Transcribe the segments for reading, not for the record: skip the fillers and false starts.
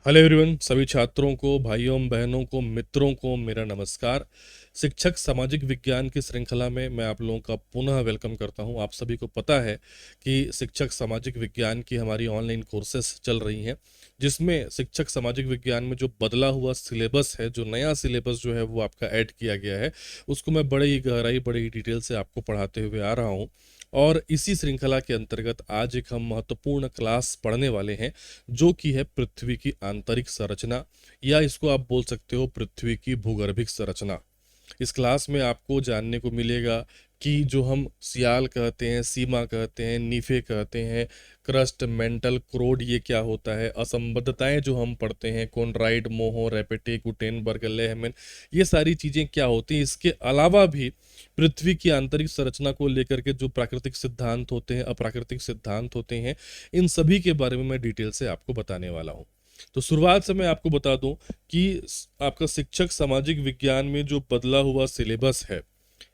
Hello everyone, सभी छात्रों को, भाइयों बहनों को, मित्रों को मेरा नमस्कार। शिक्षक सामाजिक विज्ञान की श्रृंखला में मैं आप लोगों का पुनः वेलकम करता हूं। आप सभी को पता है कि शिक्षक सामाजिक विज्ञान की हमारी ऑनलाइन कोर्सेस चल रही हैं, जिसमें शिक्षक सामाजिक विज्ञान में जो बदला हुआ सिलेबस है, जो नया सिलेबस जो है वो आपका ऐड किया गया है, उसको मैं बड़े ही गहराई, बड़े ही डिटेल से आपको पढ़ाते हुए आ रहा हूँ। और इसी श्रृंखला के अंतर्गत आज एक हम महत्वपूर्ण क्लास पढ़ने वाले हैं, जो कि है पृथ्वी की आंतरिक संरचना, या इसको आप बोल सकते हो पृथ्वी की भूगर्भिक संरचना। इस क्लास में आपको जानने को मिलेगा कि जो हम सियाल कहते हैं, सीमा कहते हैं, नीफे कहते हैं, क्रस्ट, मेंटल, क्रोड, ये क्या होता है, असंबद्धताएं जो हम पढ़ते हैं, कॉनराइड, मोहो, रेपेटे, गुटेनबर्ग, लेहमैन, ये सारी चीज़ें क्या होती हैं। इसके अलावा भी पृथ्वी की आंतरिक संरचना को लेकर के जो प्राकृतिक सिद्धांत होते हैं, अप्राकृतिक सिद्धांत होते हैं, इन सभी के बारे में मैं डिटेल से आपको बताने वाला हूँ। तो शुरुआत से मैं आपको बता दूं कि आपका शिक्षक सामाजिक विज्ञान में जो बदला हुआ सिलेबस है,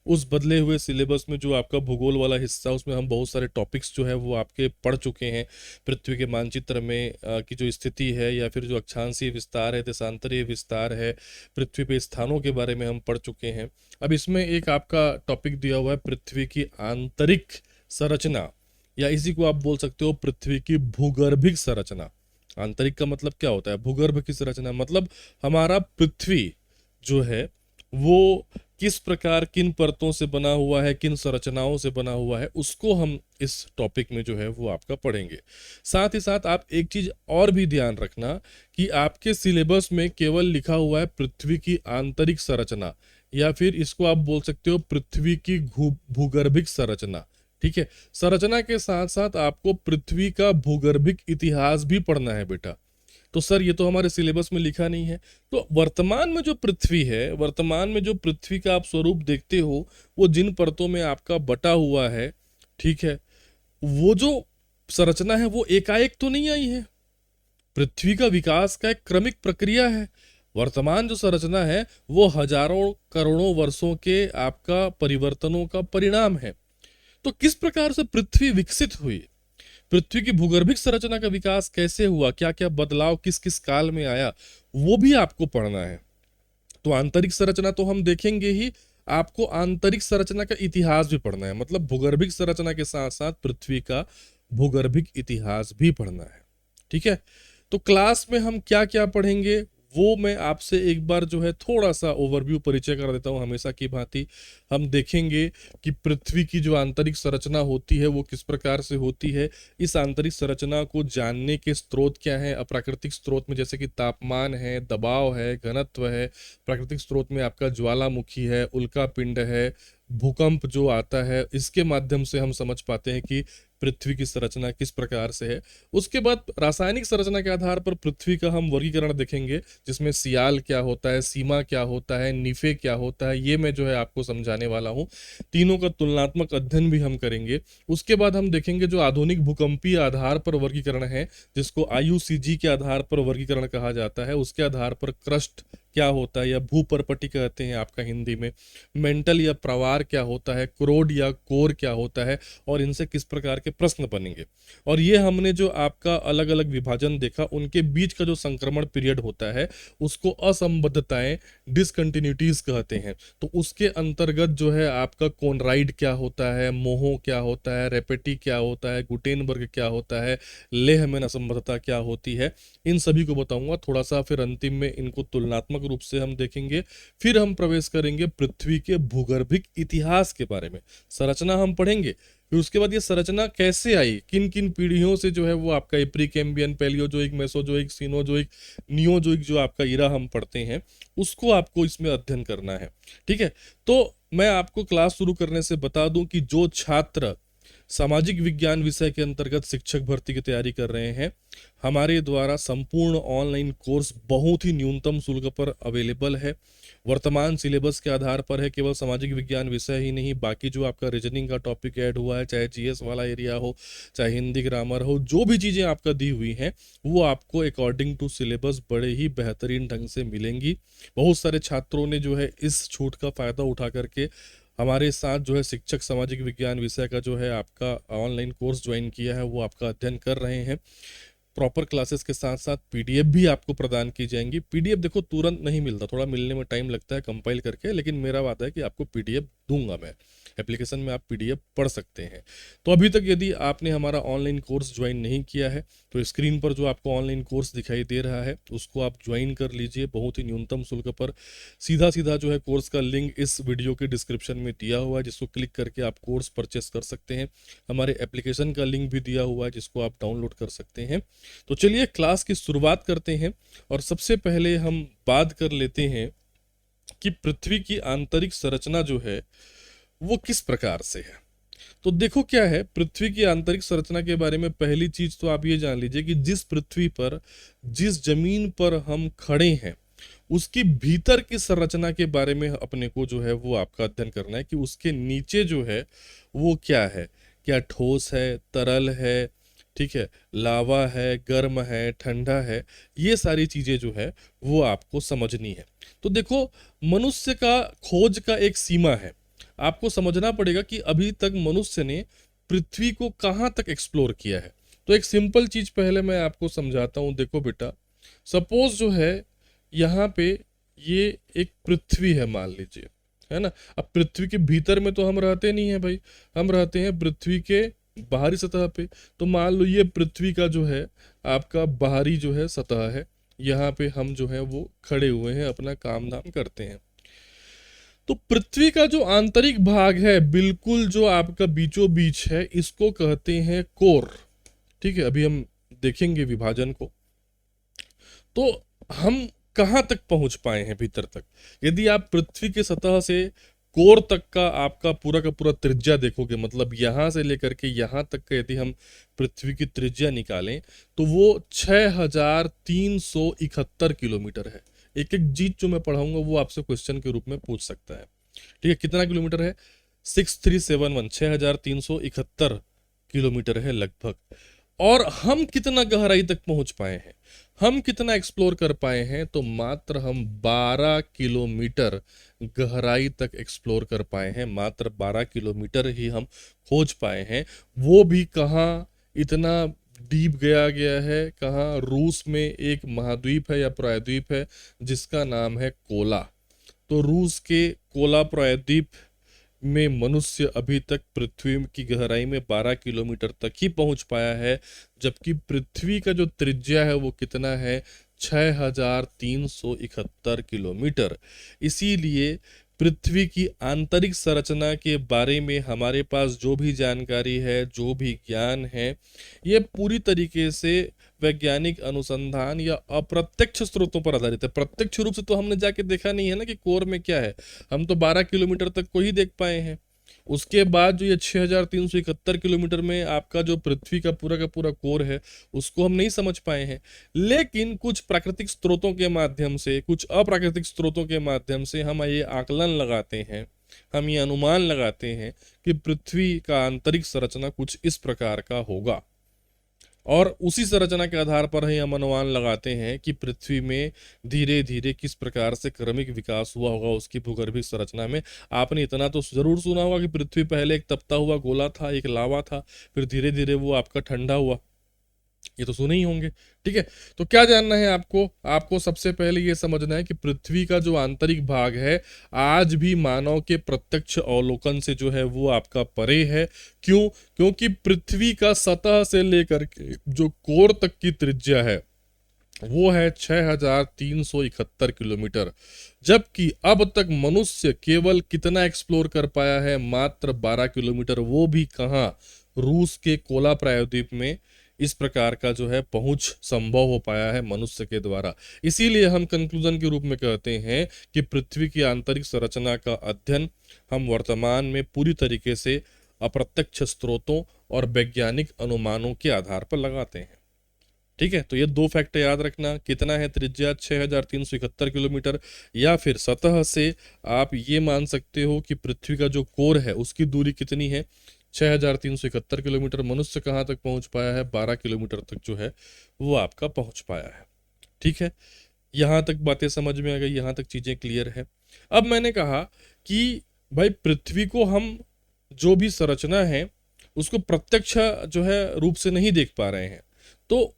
उस बदले हुए सिलेबस में जो आपका भूगोल वाला हिस्सा, उसमें हम बहुत सारे टॉपिक्स जो है वो आपके पढ़ चुके हैं। पृथ्वी के मानचित्र में की जो स्थिति है, या फिर जो अक्षांशीय विस्तार है, देशांतरीय विस्तार है, पृथ्वी पे स्थानों के बारे में हम पढ़ चुके हैं। अब इसमें एक आपका टॉपिक दिया हुआ है पृथ्वी की आंतरिक संरचना, या इसी को आप बोल सकते हो पृथ्वी की भूगर्भिक संरचना। आंतरिक का मतलब क्या होता है? भूगर्भ की संरचना मतलब हमारा पृथ्वी जो है वो किस प्रकार, किन परतों से बना हुआ है, किन संरचनाओं से बना हुआ है, उसको हम इस टॉपिक में जो है वो आपका पढ़ेंगे। साथ ही साथ आप एक चीज और भी ध्यान रखना कि आपके सिलेबस में केवल लिखा हुआ है पृथ्वी की आंतरिक संरचना, या फिर इसको आप बोल सकते हो पृथ्वी की भूगर्भिक संरचना। ठीक है, संरचना के साथ साथ आपको पृथ्वी का भूगर्भिक इतिहास भी पढ़ना है बेटा। तो सर, ये तो हमारे सिलेबस में लिखा नहीं है। तो वर्तमान में जो पृथ्वी है, वर्तमान में जो पृथ्वी का आप स्वरूप देखते हो, वो जिन परतों में आपका बटा हुआ है, ठीक है, वो जो संरचना है वो एकाएक तो नहीं आई है। पृथ्वी का विकास का एक क्रमिक प्रक्रिया है। वर्तमान जो संरचना है वो हजारों करोड़ों वर्षों के आपका परिवर्तनों का परिणाम है। तो किस प्रकार से पृथ्वी विकसित हुई, पृथ्वी की भूगर्भिक संरचना का विकास कैसे हुआ, क्या क्या बदलाव किस किस काल में आया, वो भी आपको पढ़ना है। तो आंतरिक संरचना तो हम देखेंगे ही, आपको आंतरिक संरचना का इतिहास भी पढ़ना है। मतलब भूगर्भिक संरचना के साथ साथ पृथ्वी का भूगर्भिक इतिहास भी पढ़ना है। ठीक है, तो क्लास में हम क्या क्या पढ़ेंगे वो मैं आपसे एक बार जो है थोड़ा सा ओवरव्यू, परिचय कर देता हूँ। हमेशा की भांति हम देखेंगे कि पृथ्वी की जो आंतरिक संरचना होती है वो किस प्रकार से होती है। इस आंतरिक संरचना को जानने के स्रोत क्या हैं? अप्राकृतिक स्रोत में जैसे कि तापमान है, दबाव है, घनत्व है। प्राकृतिक स्रोत में आपका ज्वालामुखी है, उल्का पिंड है, भूकंप जो आता है, इसके माध्यम से हम समझ पाते हैं कि पृथ्वी की संरचना किस प्रकार से है। उसके बाद रासायनिक संरचना के आधार पर पृथ्वी का हम वर्गीकरण देखेंगे, जिसमें सियाल क्या होता है, सीमा क्या होता है, नीफे क्या होता है, ये मैं जो है आपको समझाने वाला हूँ। तीनों का तुलनात्मक अध्ययन भी हम करेंगे। उसके बाद हम देखेंगे जो आधुनिक भूकंपीय आधार पर वर्गीकरण है, जिसको IUCG के आधार पर वर्गीकरण कहा जाता है, उसके आधार पर क्रस्ट क्या होता है, या भूपरपटी कहते हैं आपका हिंदी में, मेंटल या प्रवार क्या होता है, क्रोड या कोर क्या होता है, और इनसे किस प्रकार के प्रश्न बनेंगे। और ये हमने जो आपका अलग अलग विभाजन देखा, उनके बीच का जो संक्रमण पीरियड होता है उसको असंबद्धताएं, डिसकंटिन्यूटीज कहते हैं। तो उसके अंतर्गत जो है आपका कॉनराइड क्या होता है, मोहो क्या होता है, रेपेटी क्या होता है, गुटेनबर्ग क्या होता है, लेहमैन असंबद्धता क्या होती है, इन सभी को बताऊंगा थोड़ा सा। फिर अंतिम में इनको तुलनात्मक रूप से हम देखेंगे। फिर हम प्रवेश करेंगे पृथ्वी के भूगर्भिक इतिहास के बारे में। संरचना हम पढ़ेंगे, फिर उसके बाद ये संरचना कैसे आई, किन किन पीढ़ियों से जो है वो आपका प्रीकैम्बियन, पैलियोजोइक, मेसोजोइक, सीनोजोइक, नियोजोइक जो आपका इरा हम पढ़ते हैं, उसको आपको इसमें अध्ययन करना है। ठीक है, तो मैं आपको क्लास शुरू करने से बता दूं कि जो छात्र सामाजिक विज्ञान विषय के अंतर्गत शिक्षक भर्ती की तैयारी कर रहे हैं, हमारे द्वारा संपूर्ण ऑनलाइन कोर्स बहुत ही न्यूनतम शुल्क पर अवेलेबल है। वर्तमान सिलेबस के आधार पर है, केवल सामाजिक विज्ञान विषय ही नहीं, बाकी जो आपका रीजनिंग का टॉपिक ऐड हुआ है, चाहे GS वाला एरिया हो, चाहे हिंदी ग्रामर हो, जो भी चीज़ें आपका दी हुई हैं वो आपको अकॉर्डिंग टू सिलेबस बड़े ही बेहतरीन ढंग से मिलेंगी। बहुत सारे छात्रों ने जो है इस छूट का फ़ायदा उठा करके हमारे साथ जो है शिक्षक सामाजिक विज्ञान विषय का जो है आपका ऑनलाइन कोर्स ज्वाइन किया है, वो आपका अध्ययन कर रहे हैं। प्रॉपर क्लासेस के साथ साथ पीडीएफ भी आपको प्रदान की जाएंगी। पीडीएफ देखो तुरंत नहीं मिलता, थोड़ा मिलने में टाइम लगता है कंपाइल करके, लेकिन मेरा वादा है कि आपको पीडीएफ दूंगा मैं। एप्लीकेशन में आप पीडीएफ पढ़ सकते हैं। तो अभी तक यदि आपने हमारा ऑनलाइन कोर्स ज्वाइन नहीं किया है तो स्क्रीन पर जो आपको ऑनलाइन कोर्स दिखाई दे रहा है उसको आप ज्वाइन कर लीजिए, बहुत ही न्यूनतम शुल्क पर। सीधा सीधा जो है कोर्स का लिंक इस वीडियो के डिस्क्रिप्शन में दिया हुआ है, जिसको क्लिक करके आप कोर्स परचेस कर सकते हैं। हमारे एप्लीकेशन का लिंक भी दिया हुआ है जिसको आप डाउनलोड कर सकते हैं। तो चलिए क्लास की शुरुआत करते हैं, और सबसे पहले हम बात कर लेते हैं कि पृथ्वी की आंतरिक संरचना जो है वो किस प्रकार से है। तो देखो क्या है, पृथ्वी की आंतरिक संरचना के बारे में पहली चीज तो आप ये जान लीजिए कि जिस पृथ्वी पर, जिस जमीन पर हम खड़े हैं, उसकी भीतर की संरचना के बारे में अपने को जो है वो आपका अध्ययन करना है कि उसके नीचे जो है वो क्या है, क्या ठोस है, तरल है, ठीक है, लावा है, गर्म है, ठंडा है, ये सारी चीजें जो है वो आपको समझनी है। तो देखो, मनुष्य का खोज का एक सीमा है। आपको समझना पड़ेगा कि अभी तक मनुष्य ने पृथ्वी को कहाँ तक एक्सप्लोर किया है। तो एक सिंपल चीज पहले मैं आपको समझाता हूँ। देखो बेटा, सपोज जो है यहाँ पे ये एक पृथ्वी है मान लीजिए, है ना। अब पृथ्वी के भीतर में तो हम रहते नहीं है भाई, हम रहते हैं पृथ्वी के बाहरी सतह पे। तो मान लो ये पृथ्वी का जो है आपका बाहरी जो है सतह है, यहाँ पे हम जो है वो खड़े हुए हैं, अपना काम धाम करते हैं। तो पृथ्वी का जो आंतरिक भाग है, बिल्कुल जो आपका बीचों बीच है, इसको कहते हैं कोर। ठीक है, अभी हम देखेंगे विभाजन को। तो हम कहाँ तक पहुंच पाए हैं भीतर तक। यदि आप पृथ्वी की सतह से कोर तक का आपका पूरा का पूरा त्रिज्या देखोगे, मतलब यहां से लेकर के यहां तक का यदि हम पृथ्वी की त्रिज्या निकालें तो वो 6371 किलोमीटर है। एक एक चीज जो मैं पढ़ाऊंगा वो आपसे क्वेश्चन के रूप में पूछ सकता है। ठीक है, कितना किलोमीटर है? 6371, 6371 किलोमीटर है लगभग। और हम कितना गहराई तक पहुंच पाए हैं, हम कितना एक्सप्लोर कर पाए हैं? तो मात्र हम 12 किलोमीटर गहराई तक एक्सप्लोर कर पाए हैं, मात्र 12 किलोमीटर ही हम खोज पाए हैं। वो भी कहाँ, इतना डीप गया है कहाँ? रूस में एक महाद्वीप है या प्रायद्वीप है जिसका नाम है कोला। तो रूस के कोला प्रायद्वीप में मनुष्य अभी तक पृथ्वी की गहराई में 12 किलोमीटर तक ही पहुंच पाया है, जबकि पृथ्वी का जो त्रिज्या है वो कितना है? 6371 किलोमीटर। इसीलिए पृथ्वी की आंतरिक संरचना के बारे में हमारे पास जो भी जानकारी है, जो भी ज्ञान है, ये पूरी तरीके से वैज्ञानिक अनुसंधान या अप्रत्यक्ष स्रोतों पर आधारित है। प्रत्यक्ष रूप से तो हमने जाके देखा नहीं है ना कि कोर में क्या है। हम तो 12 किलोमीटर तक को ही देख पाए हैं। उसके बाद जो ये 6371 किलोमीटर में आपका जो पृथ्वी का पूरा कोर है, उसको हम नहीं समझ पाए हैं। लेकिन कुछ प्राकृतिक स्रोतों के माध्यम से, कुछ अप्राकृतिक स्रोतों के माध्यम से हम ये आकलन लगाते हैं, हम ये अनुमान लगाते हैं कि पृथ्वी का आंतरिक संरचना कुछ इस प्रकार का होगा। और उसी संरचना के आधार पर ही हम अनुमान लगाते हैं कि पृथ्वी में धीरे धीरे किस प्रकार से क्रमिक विकास हुआ होगा उसकी भूगर्भीय संरचना में। आपने इतना तो जरूर सुना होगा कि पृथ्वी पहले एक तपता हुआ गोला था, एक लावा था, फिर धीरे धीरे वो आपका ठंडा हुआ। ये तो सुने ही होंगे। ठीक है, तो क्या जानना है आपको? आपको सबसे पहले ये समझना है कि पृथ्वी का जो आंतरिक भाग है आज भी मानव के प्रत्यक्ष अवलोकन से जो है वो आपका परे है। क्यों? क्योंकि पृथ्वी का सतह से लेकर के जो कोर तक की त्रिज्या है वो है 6371 किलोमीटर, जबकि अब तक मनुष्य केवल कितना एक्सप्लोर कर पाया है? मात्र 12 किलोमीटर, वो भी कहाँ? रूस के कोला प्रायद्वीप में इस प्रकार का जो है पहुंच संभव हो पाया है मनुष्य के द्वारा। इसीलिए हम कंक्लूजन के रूप में कहते हैं कि पृथ्वी की आंतरिक संरचना का अध्ययन हम वर्तमान में पूरी तरीके से अप्रत्यक्ष स्रोतों और वैज्ञानिक अनुमानों के आधार पर लगाते हैं। ठीक है, तो ये दो फैक्ट याद रखना। कितना है त्रिज्या? 6371 किलोमीटर। या फिर सतह से आप ये मान सकते हो कि पृथ्वी का जो कोर है उसकी दूरी कितनी है? 6371 किलोमीटर। मनुष्य कहाँ तक पहुंच पाया है? 12 किलोमीटर तक जो है वो आपका पहुंच पाया है। ठीक है, यहां तक बातें समझ में आ गई, यहां तक चीजें क्लियर है। अब मैंने कहा कि भाई पृथ्वी को हम जो भी संरचना है उसको प्रत्यक्ष जो है रूप से नहीं देख पा रहे हैं, तो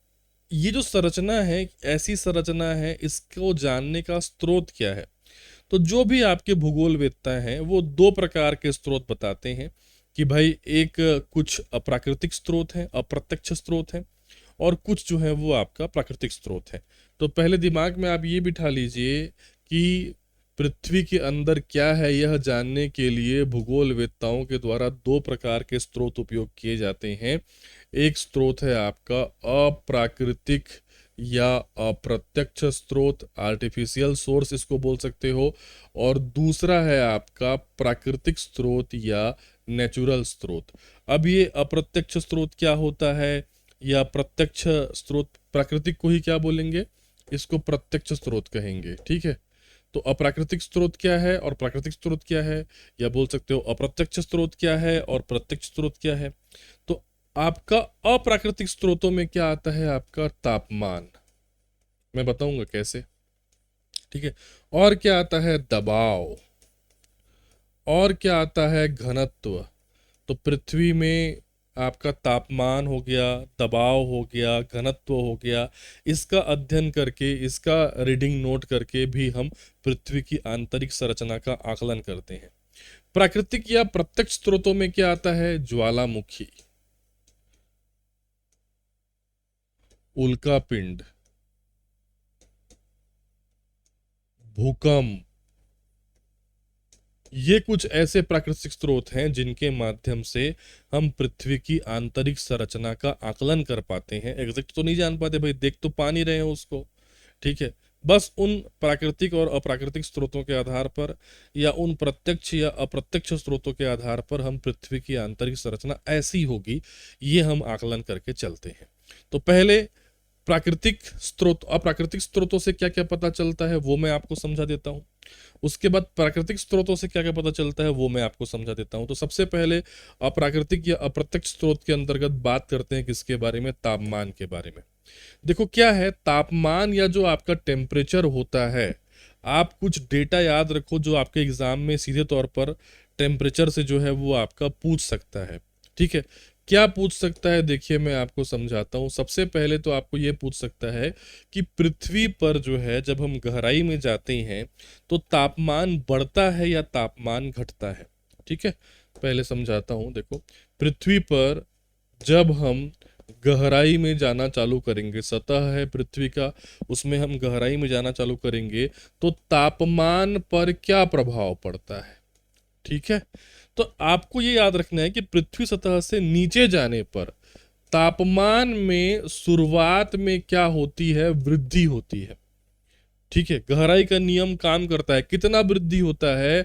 ये जो संरचना है, ऐसी संरचना है, इसको जानने का स्रोत क्या है? तो जो भी आपके भूगोलवेत्ता हैं वो दो प्रकार के स्रोत बताते हैं कि भाई एक कुछ अप्राकृतिक स्रोत है, अप्रत्यक्ष स्रोत है, और कुछ जो है वो आपका प्राकृतिक स्रोत है। तो पहले दिमाग में आप ये बिठा लीजिए कि पृथ्वी के अंदर क्या है, यह जानने के लिए भूगोलवेत्ताओं के द्वारा दो प्रकार के स्रोत उपयोग किए जाते हैं। एक स्रोत है आपका अप्राकृतिक या अप्रत्यक्ष स्रोत, आर्टिफिशियल सोर्स इसको बोल सकते हो, और दूसरा है आपका प्राकृतिक स्रोत या नेचुरल स्रोत। अब ये अप्रत्यक्ष स्रोत क्या होता है या प्रत्यक्ष स्रोत, प्राकृतिक को ही क्या बोलेंगे, इसको प्रत्यक्ष स्रोत कहेंगे, ठीक है। तो अप्राकृतिक स्रोत क्या है और प्राकृतिक स्रोत क्या है, या बोल सकते हो अप्रत्यक्ष स्रोत क्या है और प्रत्यक्ष स्रोत क्या है। तो आपका अप्राकृतिक स्रोतों में क्या आता है, आपका तापमान, मैं बताऊंगा कैसे, ठीक है। और क्या आता है, दबाव, और क्या आता है, घनत्व। तो पृथ्वी में आपका तापमान हो गया, दबाव हो गया, घनत्व हो गया, इसका अध्ययन करके, इसका रीडिंग नोट करके भी हम पृथ्वी की आंतरिक संरचना का आकलन करते हैं। प्राकृतिक या प्रत्यक्ष स्रोतों में क्या आता है, ज्वालामुखी, उल्कापिंड, भूकंप, ये कुछ ऐसे प्राकृतिक स्रोत हैं जिनके माध्यम से हम पृथ्वी की आंतरिक संरचना का आकलन कर पाते हैं। एग्जैक्ट तो नहीं जान पाते भाई, देख तो पा नहीं रहे हैं उसको, ठीक है। बस उन प्राकृतिक और अप्राकृतिक स्रोतों के आधार पर या उन प्रत्यक्ष या अप्रत्यक्ष स्रोतों के आधार पर हम पृथ्वी की आंतरिक संरचना ऐसी होगी, ये हम आकलन करके चलते हैं। तो पहले प्राकृतिक स्रोत, अप्राकृतिक स्रोतों से क्या क्या पता चलता है वो मैं आपको समझा देता हूँ। उसके बाद प्राकृतिक स्रोतों से क्या क्या पता चलता है वो मैं आपको समझा देता हूँ। तो सबसे पहले अप्राकृतिक या अप्रत्यक्ष स्रोत के अंतर्गत बात करते हैं किसके बारे में, तापमान के बारे में। देखो क्या है, तापमान या जो आपका टेम्परेचर होता है, आप कुछ डेटा याद रखो जो आपके एग्जाम में सीधे तौर पर टेम्परेचर से जो है वो आपका पूछ सकता है, ठीक है। क्या पूछ सकता है, देखिए मैं आपको समझाता हूँ। सबसे पहले तो आपको ये पूछ सकता है कि पृथ्वी पर जो है जब हम गहराई में जाते हैं तो तापमान बढ़ता है या तापमान घटता है, ठीक है। पहले समझाता हूँ, देखो पृथ्वी पर जब हम गहराई में जाना चालू करेंगे, सतह है पृथ्वी का, उसमें हम गहराई में जाना चालू करेंगे तो तापमान पर क्या प्रभाव पड़ता है, ठीक है। तो आपको ये याद रखना है कि पृथ्वी सतह से नीचे जाने पर तापमान में शुरुआत में क्या होती है, वृद्धि होती है, ठीक है। गहराई का नियम काम करता है, कितना वृद्धि होता है,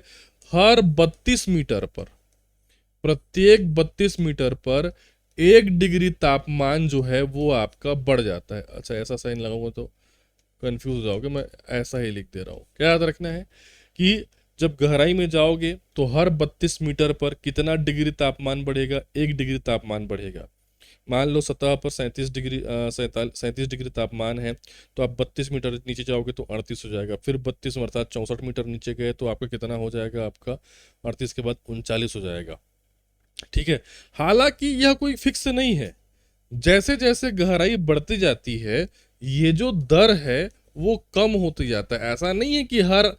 हर 32 मीटर पर, प्रत्येक 32 मीटर पर 1 डिग्री तापमान जो है वो आपका बढ़ जाता है। अच्छा ऐसा साइन लगाऊंगा तो कंफ्यूज हो जाओगे, मैं ऐसा ही लिख दे रहा हूँ। क्या याद रखना है कि जब गहराई में जाओगे तो हर 32 मीटर पर कितना डिग्री तापमान बढ़ेगा, 1 डिग्री तापमान बढ़ेगा। मान लो सतह पर 37 डिग्री 37 डिग्री तापमान है, तो आप 32 मीटर नीचे जाओगे तो 38 हो जाएगा, फिर 32 अर्थात 64 मीटर नीचे गए तो आपका कितना हो जाएगा, आपका 38 के बाद 39 हो जाएगा, ठीक है। हालांकि यह कोई फिक्स नहीं है, जैसे जैसे गहराई बढ़ती जाती है ये जो दर है वो कम होती जाता है। ऐसा नहीं है कि हर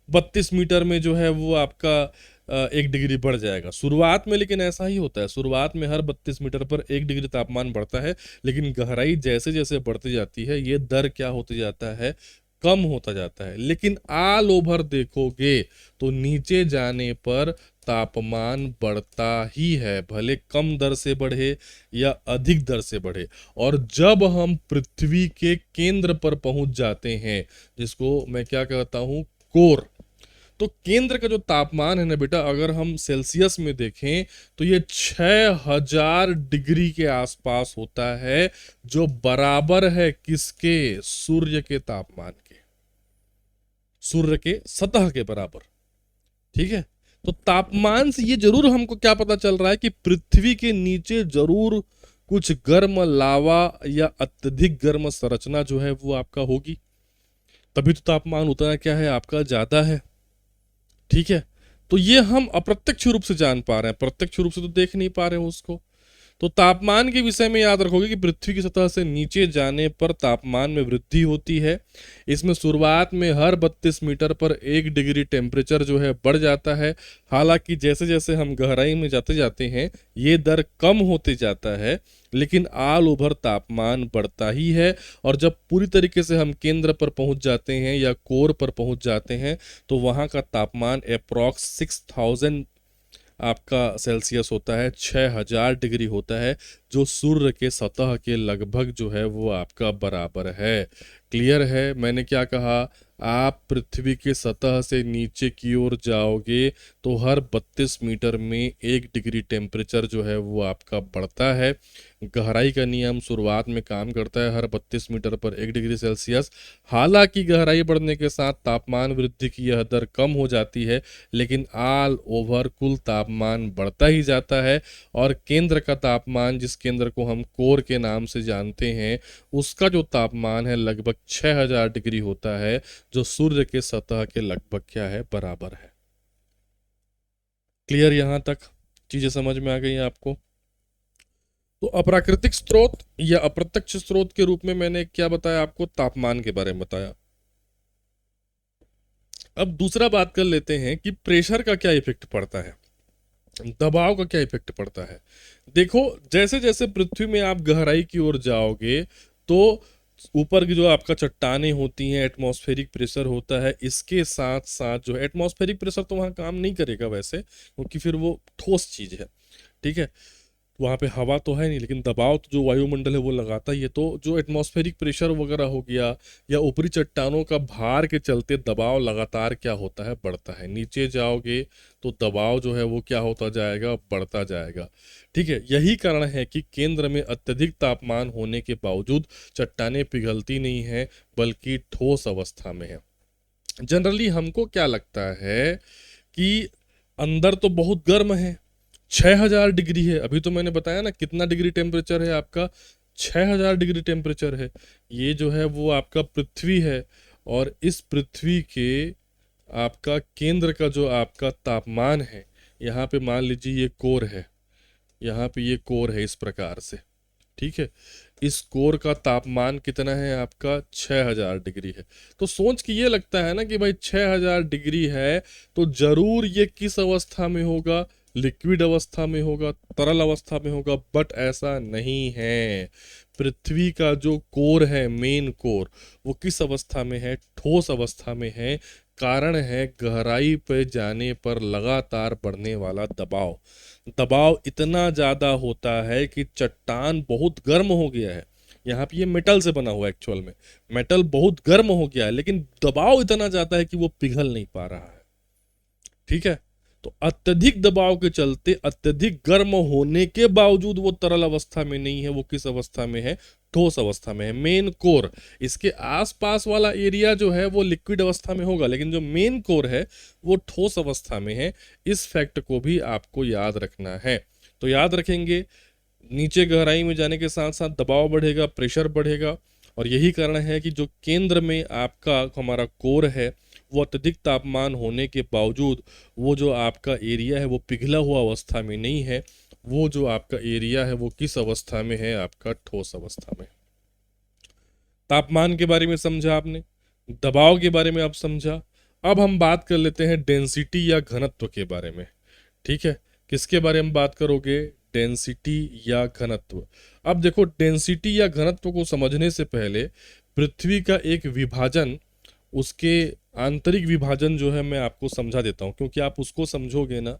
32 मीटर में जो है वो आपका 1 डिग्री बढ़ जाएगा शुरुआत में, लेकिन ऐसा ही होता है। शुरुआत में हर 32 मीटर पर 1 डिग्री तापमान बढ़ता है, लेकिन गहराई जैसे जैसे बढ़ती जाती है ये दर क्या होती जाता है, कम होता जाता है। लेकिन ऑल ओवर देखोगे तो नीचे जाने पर तापमान बढ़ता ही है, भले कम दर से बढ़े या अधिक दर से बढ़े। और जब हम पृथ्वी के केंद्र पर पहुंच जाते हैं, जिसको मैं क्या कहता हूं, कोर, तो केंद्र का जो तापमान है ना बेटा, अगर हम सेल्सियस में देखें तो ये 6000 डिग्री के आसपास होता है, जो बराबर है किसके, सूर्य के तापमान के, सूर्य के सतह के बराबर, ठीक है। तो तापमान से ये जरूर हमको क्या पता चल रहा है कि पृथ्वी के नीचे जरूर कुछ गर्म लावा या अत्यधिक गर्म संरचना जो है वो आपका होगी, तभी तो तापमान उतना क्या है आपका ज्यादा है, ठीक है। तो ये हम अप्रत्यक्ष रूप से जान पा रहे हैं, प्रत्यक्ष रूप से तो देख नहीं पा रहे हैं उसको। तो तापमान के विषय में याद रखोगे कि पृथ्वी की सतह से नीचे जाने पर तापमान में वृद्धि होती है। इसमें शुरुआत में हर 32 मीटर पर 1 डिग्री टेम्परेचर जो है बढ़ जाता है। हालांकि जैसे जैसे हम गहराई में जाते जाते हैं ये दर कम होते जाता है, लेकिन ऑल ओवर तापमान बढ़ता ही है। और जब पूरी तरीके से हम केंद्र पर पहुंच जाते हैं या कोर पर पहुंच जाते हैं तो वहां का तापमान अप्रॉक्स 6000 आपका सेल्सियस होता है, 6000 डिग्री होता है, जो सूर्य के सतह के लगभग जो है वो आपका बराबर है। क्लियर है मैंने क्या कहा? आप पृथ्वी के सतह से नीचे की ओर जाओगे तो हर 32 मीटर में 1 डिग्री टेम्परेचर जो है वो आपका बढ़ता है। गहराई का नियम शुरुआत में काम करता है हर 32 मीटर पर 1 डिग्री सेल्सियस। हालांकि गहराई बढ़ने के साथ तापमान वृद्धि की यह दर कम हो जाती है, लेकिन ऑल ओवर कुल तापमान बढ़ता ही जाता है। और केंद्र का तापमान, जिस केंद्र को हम कोर के नाम से जानते हैं, उसका जो तापमान है लगभग 6000 डिग्री होता है, जो सूर्य के सतह के लगभग क्या है, बराबर है। क्लियर? यहां तक चीजें समझ में आ गई हैं आपको? तो अप्राकृतिक स्रोत या अप्रत्यक्ष स्रोत के रूप में मैंने क्या बताया आपको? तापमान के बारे में बताया। अब दूसरा बात कर लेते हैं कि प्रेशर का क्या इफेक्ट पड़ता है, दबाव का क्या इफेक्ट पड़ता है। देखो, जैसे जैसे पृथ्वी में आप गहराई की ओर जाओगे तो ऊपर की जो आपका चट्टानें होती हैं, एटमॉस्फेरिक प्रेशर होता है, इसके साथ साथ जो है एटमॉस्फेरिक प्रेशर तो वहाँ काम नहीं करेगा वैसे, क्योंकि फिर वो ठोस चीज़ है, ठीक है, वहाँ पे हवा तो है नहीं, लेकिन दबाव तो जो वायुमंडल है वो लगाता ही है। तो जो एटमॉस्फेरिक प्रेशर वगैरह हो गया या ऊपरी चट्टानों का भार के चलते दबाव लगातार क्या होता है, बढ़ता है। नीचे जाओगे तो दबाव जो है वो क्या होता जाएगा, बढ़ता जाएगा, ठीक है। यही कारण है कि केंद्र में अत्यधिक तापमान होने के बावजूद चट्टानें पिघलती नहीं है, बल्कि ठोस अवस्था में है। जनरली हमको क्या लगता है कि अंदर तो बहुत गर्म है, 6000 डिग्री है। अभी तो मैंने बताया ना कितना डिग्री टेम्परेचर है आपका, 6000 डिग्री टेम्परेचर है। ये जो है वो आपका पृथ्वी है, और इस पृथ्वी के आपका केंद्र का जो आपका तापमान है, यहाँ पे मान लीजिए ये कोर है, यहाँ पे ये कोर है इस प्रकार से, ठीक है। इस कोर का तापमान कितना है आपका, 6000 डिग्री है। तो सोच के ये लगता है ना कि भाई 6000 डिग्री है तो जरूर ये किस अवस्था में होगा, लिक्विड अवस्था में होगा, तरल अवस्था में होगा, बट ऐसा नहीं है। पृथ्वी का जो कोर है, मेन कोर, वो किस अवस्था में है, ठोस अवस्था में है। कारण है गहराई पे जाने पर लगातार बढ़ने वाला दबाव। दबाव इतना ज़्यादा होता है कि चट्टान बहुत गर्म हो गया है। यहाँ पे ये मेटल से बना हुआ है, एक्चुअल में मेटल बहुत गर्म हो गया है, लेकिन दबाव इतना ज़्यादा है कि वो पिघल नहीं पा रहा है, ठीक है। तो अत्यधिक दबाव के चलते अत्यधिक गर्म होने के बावजूद वो तरल अवस्था में नहीं है, वो किस अवस्था में है, ठोस अवस्था में है। मेन कोर, इसके आसपास वाला एरिया जो है वो लिक्विड अवस्था में होगा, लेकिन जो मेन कोर है वो ठोस अवस्था में है। इस फैक्ट को भी आपको याद रखना है। तो याद रखेंगे, नीचे गहराई में जाने के साथ साथ दबाव बढ़ेगा, प्रेशर बढ़ेगा, और यही कारण है कि जो केंद्र में आपका हमारा कोर है वो अत्यधिक तापमान होने के बावजूद वो जो आपका एरिया है वो पिघला हुआ अवस्था में नहीं है, वो जो आपका एरिया है वो किस अवस्था में है, आपका ठोस अवस्था में। तापमान के बारे में समझा आपने, दबाव के बारे में आप समझा। अब हम बात कर लेते हैं डेंसिटी या घनत्व के बारे में, ठीक है। किसके बारे में बात करोगे, डेंसिटी या घनत्व। अब देखो, डेंसिटी या घनत्व को समझने से पहले पृथ्वी का एक विभाजन, उसके आंतरिक विभाजन जो है मैं आपको समझा देता हूँ, क्योंकि आप उसको समझोगे ना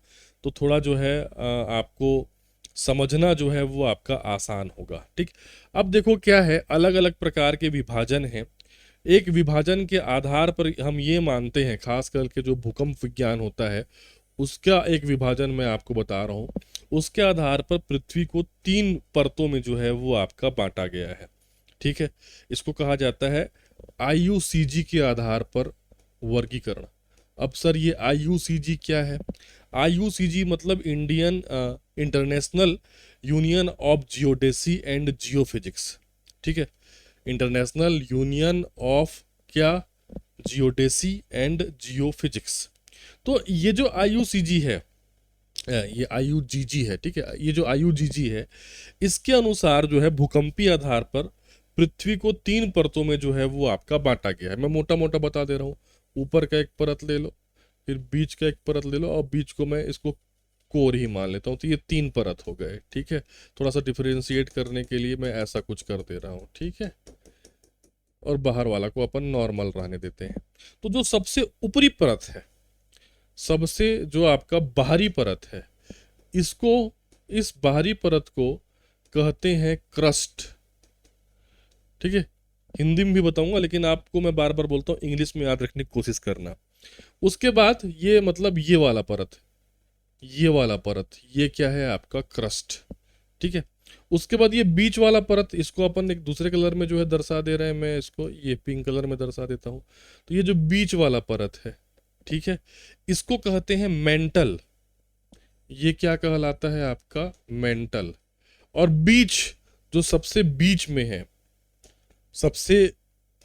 तो थोड़ा जो है आपको समझना जो है वो आपका आसान होगा, ठीक। अब देखो क्या है, अलग अलग प्रकार के विभाजन हैं। एक विभाजन के आधार पर हम ये मानते हैं, खास करके जो भूकंप विज्ञान होता है उसका एक विभाजन मैं आपको बता रहा हूँ। उसके आधार पर पृथ्वी को 3 परतों में जो है वो आपका बांटा गया है, ठीक है। इसको कहा जाता है IUCG के आधार पर वर्गीकरण। अब सर ये IUCG क्या है? IUCG मतलब Indian international union of geodesy and geophysics, ठीक है। इंटरनेशनल यूनियन ऑफ क्या, जियोडेसी एंड जियोफिजिक्स। तो ये जो IUCG है ये IUGG है, ठीक है। ये जो IUGG है, इसके अनुसार जो है भूकंपीय आधार पर पृथ्वी को 3 परतों में जो है वो आपका बांटा गया है। मैं मोटा मोटा बता दे रहा हूँ। ऊपर का एक परत ले लो, फिर बीच का एक परत ले लो, और बीच को मैं इसको कोर ही मान लेता हूँ। तो ये 3 परत हो गए, ठीक है। थोड़ा सा डिफरेंशिएट करने के लिए मैं ऐसा कुछ कर दे रहा हूँ, ठीक है। और बाहर वाला को अपन नॉर्मल रहने देते हैं। तो जो सबसे ऊपरी परत है, सबसे जो आपका बाहरी परत है, इसको, इस बाहरी परत को कहते हैं क्रस्ट, ठीक है। हिंदी में भी बताऊंगा, लेकिन आपको मैं बार बार बोलता हूँ, इंग्लिश में याद रखने की कोशिश करना। उसके बाद ये मतलब ये वाला परत, ये वाला परत, ये क्या है आपका क्रस्ट, ठीक है। उसके बाद ये बीच वाला परत, इसको अपन एक दूसरे कलर में जो है दर्शा दे रहे हैं, मैं इसको ये पिंक कलर में दर्शा देता हूँ। तो ये जो बीच वाला परत है, ठीक है, इसको कहते हैं मेंटल। ये क्या कहलाता है आपका मेंटल। और बीच, जो सबसे बीच में है, सबसे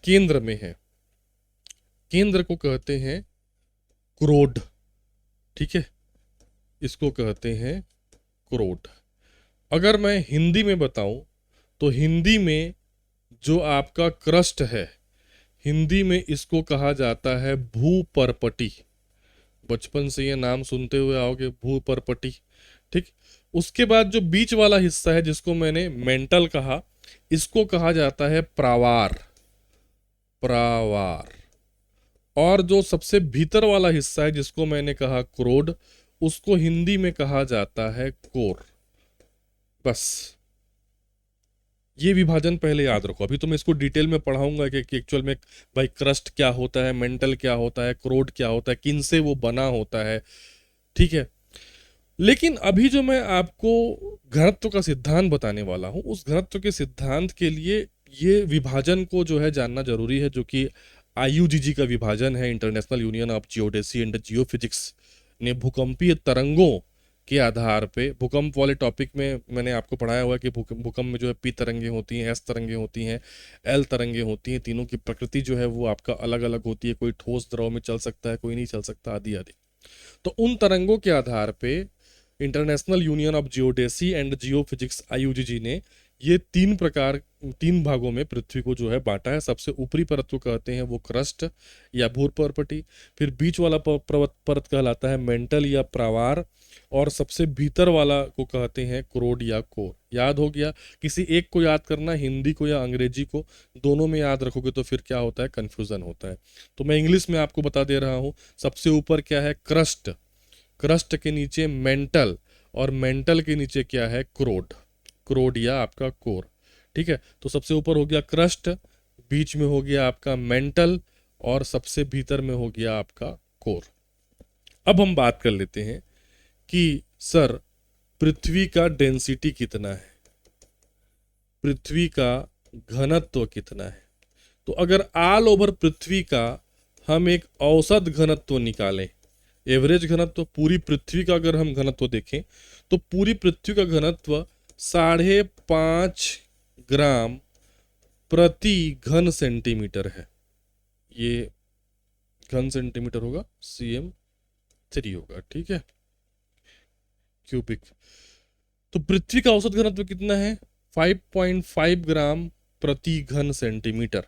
केंद्र में है, केंद्र को कहते हैं क्रोड, ठीक है। इसको कहते हैं क्रोड। अगर मैं हिंदी में बताऊं, तो हिंदी में जो आपका क्रस्ट है, हिंदी में इसको कहा जाता है भूपर्पटी। बचपन से ये नाम सुनते हुए आओगे, भूपर्पटी, ठीक। उसके बाद जो बीच वाला हिस्सा है, जिसको मैंने मेंटल कहा, इसको कहा जाता है प्रावार, प्रावार। और जो सबसे भीतर वाला हिस्सा है, जिसको मैंने कहा क्रोड, उसको हिंदी में कहा जाता है कोर। बस ये विभाजन पहले याद रखो। अभी तो मैं इसको डिटेल में पढ़ाऊंगा कि एक्चुअल में भाई क्रस्ट क्या होता है, मेंटल क्या होता है, क्रोड क्या होता है, किन से वो बना होता है, ठीक है। लेकिन अभी जो मैं आपको घनत्व का सिद्धांत बताने वाला हूं, उस घनत्व के सिद्धांत के लिए ये विभाजन को जो है जानना जरूरी है, जो कि IUGG का विभाजन है, international union of geodesy and geophysics ने भूकंपीय तरंगों के आधार पे, भूकंप वाले टॉपिक में मैंने आपको पढ़ाया हुआ है कि भूकंप में जो है P तरंगे होती हैं, S तरंगे होती हैं, L तरंगे होती हैं। तीनों की प्रकृति जो है वो आपका अलग अलग होती है। कोई ठोस द्रव में चल सकता है, कोई नहीं चल सकता, आदि आदि। तो उन तरंगों के आधार पे international union of geodesy and geophysics IUGG ने ये 3 भागों में पृथ्वी को जो है बांटा है। सबसे ऊपरी परत को कहते हैं वो क्रस्ट या भूपर्पटी, फिर बीच वाला परत कहलाता है मेंटल या प्रावार, और सबसे भीतर वाला को कहते हैं क्रोड या कोर। याद हो गया? किसी एक को याद करना, हिंदी को या अंग्रेजी को, दोनों में याद रखोगे तो फिर क्या होता है, कंफ्यूजन होता है। तो मैं इंग्लिश में आपको बता दे रहा हूँ। सबसे ऊपर क्या है, क्रस्ट, क्रस्ट के नीचे मेंटल, और मेंटल के नीचे क्या है, क्रोड, क्रोड या आपका कोर, ठीक है। तो सबसे ऊपर हो गया क्रस्ट, बीच में हो गया आपका मेंटल, और सबसे भीतर में हो गया आपका कोर। अब हम बात कर लेते हैं कि सर पृथ्वी का डेंसिटी कितना है, पृथ्वी का घनत्व कितना है। तो अगर ऑल ओवर पृथ्वी का हम एक औसत घनत्व निकालें, एवरेज घनत्व, पूरी पृथ्वी का अगर हम घनत्व देखें, तो पूरी पृथ्वी का घनत्व 5.5 ग्राम प्रति घन सेंटीमीटर है। ये घन सेंटीमीटर होगा, cm3 होगा, ठीक है, क्यूबिक। तो पृथ्वी का औसत घनत्व कितना है, 5.5 ग्राम प्रति घन सेंटीमीटर।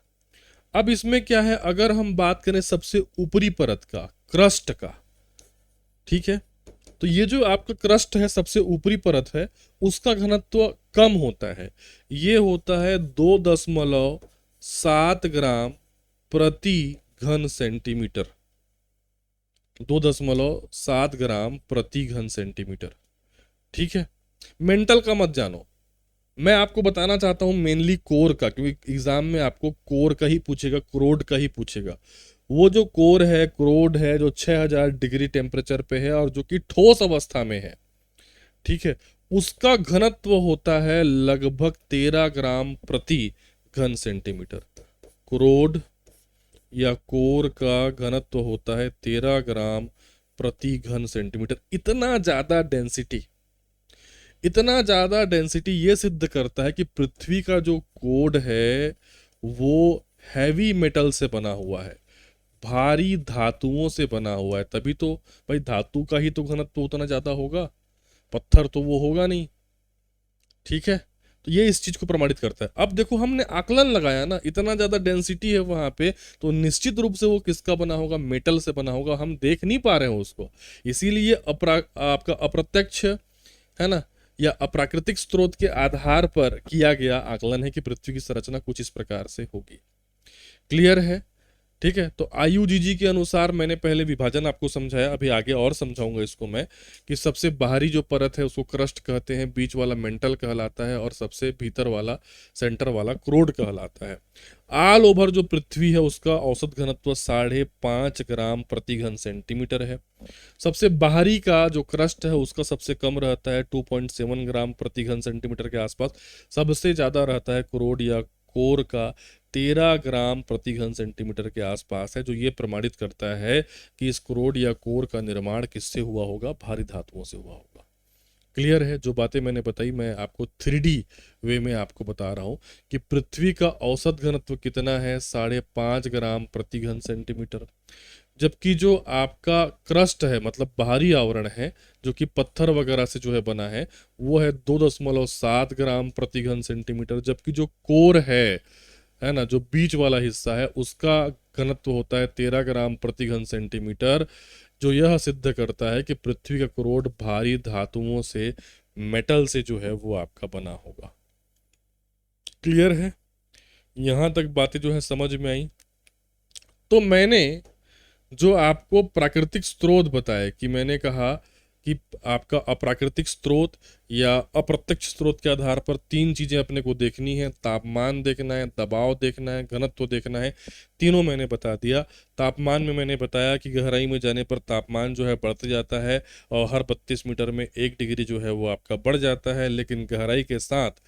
अब इसमें क्या है, अगर हम बात करें सबसे ऊपरी परत का, क्रस्ट का, ठीक है, तो ये जो आपका क्रस्ट है, सबसे ऊपरी परत है, उसका घनत्व कम होता है। ये होता है 2.7 ग्राम प्रति घन सेंटीमीटर, 2.7 ग्राम प्रति घन सेंटीमीटर, ठीक है। मेंटल का मत जानो, मैं आपको बताना चाहता हूं मेनली कोर का, क्योंकि एग्जाम में आपको कोर का ही पूछेगा, क्रोड का ही पूछेगा। वो जो कोर है, क्रोड है, जो 6000 डिग्री टेम्परेचर पे है और जो कि ठोस अवस्था में है, ठीक है, उसका घनत्व होता है लगभग 13 ग्राम प्रति घन सेंटीमीटर। क्रोड या कोर का घनत्व होता है 13 ग्राम प्रति घन सेंटीमीटर। इतना ज्यादा डेंसिटी, इतना ज्यादा डेंसिटी ये सिद्ध करता है कि पृथ्वी का जो कोड है वो हैवी मेटल से बना हुआ है, भारी धातुओं से बना हुआ है। तभी तो भाई धातु का ही तो घनत्व उतना ज्यादा होगा, पत्थर तो वो होगा नहीं। ठीक है, तो ये इस चीज को प्रमाणित करता है। अब देखो हमने आकलन लगाया ना, इतना ज्यादा डेंसिटी है वहां पे, तो निश्चित रूप से वो किसका बना होगा, मेटल से बना होगा, हम देख नहीं पा रहे हैं उसको। इसीलिए आपका अप्रत्यक्ष है ना, या अप्राकृतिक स्रोत के आधार पर किया गया आकलन है कि पृथ्वी की संरचना कुछ इस प्रकार से होगी। क्लियर है? ठीक है, तो आईयूजीजी के अनुसार मैंने पहले विभाजन आपको समझाया, अभी आगे और समझाऊंगा इसको मैं, कि सबसे बाहरी जो परत है उसको क्रस्ट कहते हैं, बीच वाला मेंटल कहलाता है, और सबसे भीतर वाला सेंटर वाला क्रोड कहलाता है। ऑल ओवर जो पृथ्वी है उसका औसत घनत्व 5.5 ग्राम प्रति घन सेंटीमीटर है। सबसे बाहरी का जो क्रस्ट है उसका सबसे कम रहता है 2.7 ग्राम प्रति घन सेंटीमीटर के आसपास। सबसे ज्यादा रहता है क्रोड या कोर का 13 ग्राम प्रति घन सेंटीमीटर के आसपास है, जो ये प्रमाणित करता है कि इस क्रोड या कोर का निर्माण किससे हुआ होगा, भारी धातुओं से हुआ होगा। क्लियर है? जो बातें मैंने बताई मैं आपको 3D वे में आपको बता रहा हूं कि पृथ्वी का औसत घनत्व कितना है, 5.5 ग्राम प्रति घन सेंटीमीटर। जबकि जो आपका क्रस्ट है, मतलब बाहरी आवरण है, जो कि पत्थर वगैरह से जो है बना है, वो है 2.7 ग्राम प्रति घन सेंटीमीटर। जबकि जो कोर है ना, जो बीच वाला हिस्सा है, उसका घनत्व होता है 13 ग्राम प्रति घन सेंटीमीटर, जो यह सिद्ध करता है कि पृथ्वी का क्रोड भारी धातुओं से, मेटल से जो है वो आपका बना होगा। क्लियर है? यहां तक बातें जो है समझ में आई। तो मैंने जो आपको प्राकृतिक स्रोत बताए, कि मैंने कहा कि आपका अप्राकृतिक स्रोत या अप्रत्यक्ष स्रोत के आधार पर 3 चीजें अपने को देखनी है, तापमान देखना है, दबाव देखना है, घनत्व देखना है। तीनों मैंने बता दिया। तापमान में मैंने बताया कि गहराई में जाने पर तापमान जो है बढ़ते जाता है, और हर 32 मीटर में 1 डिग्री जो है वो आपका बढ़ जाता है, लेकिन गहराई के साथ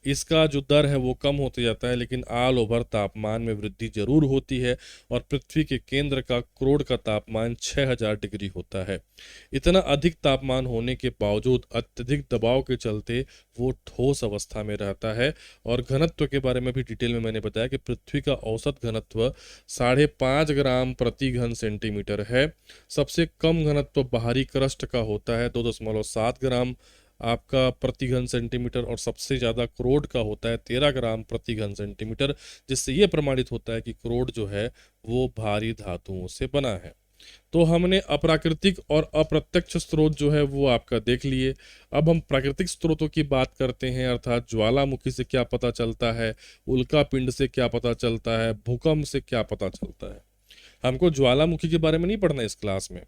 इसका जो दर है वो कम होते जाता है, लेकिन ऑल ओवर तापमान में वृद्धि जरूर होती है। और पृथ्वी के केंद्र का क्रोड का तापमान 6000 डिग्री होता है। इतना अधिक तापमान होने के बावजूद अत्यधिक दबाव के चलते वो ठोस अवस्था में रहता है। और घनत्व के बारे में भी डिटेल में मैंने बताया कि पृथ्वी का औसत घनत्व 5.5 ग्राम प्रति घन सेंटीमीटर है। सबसे कम घनत्व बाहरी क्रस्ट का होता है 2.7 ग्राम आपका प्रति घन सेंटीमीटर, और सबसे ज़्यादा क्रोड का होता है 13 ग्राम प्रति घन सेंटीमीटर, जिससे यह प्रमाणित होता है कि क्रोड जो है वो भारी धातुओं से बना है। तो हमने अप्राकृतिक और अप्रत्यक्ष स्रोत जो है वो आपका देख लिए। अब हम प्राकृतिक स्रोतों की बात करते हैं, अर्थात ज्वालामुखी से क्या पता चलता है, उल्का पिंड से क्या पता चलता है, भूकंप से क्या पता चलता है। हमको ज्वालामुखी के बारे में नहीं पढ़ना इस क्लास में,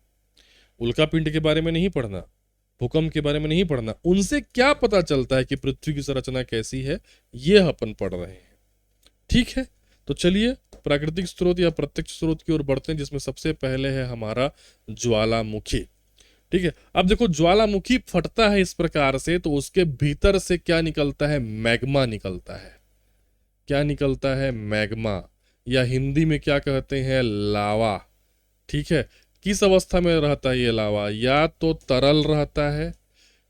उल्का पिंड के बारे में नहीं पढ़ना, भूकंप के बारे में नहीं पढ़ना। उनसे क्या पता चलता है कि पृथ्वी की संरचना कैसी है, ये अपन पढ़ रहे हैं। ठीक है, तो चलिए प्राकृतिक स्रोत या प्रत्यक्ष स्रोत की ओर बढ़ते हैं, जिसमें सबसे पहले है हमारा ज्वालामुखी। ठीक है, अब देखो ज्वालामुखी फटता है इस प्रकार से, तो उसके भीतर से क्या निकलता है, मैग्मा निकलता है। क्या निकलता है, मैग्मा, या हिंदी में क्या कहते हैं, लावा। ठीक है, किस अवस्था में रहता है ये लावा, या तो तरल रहता है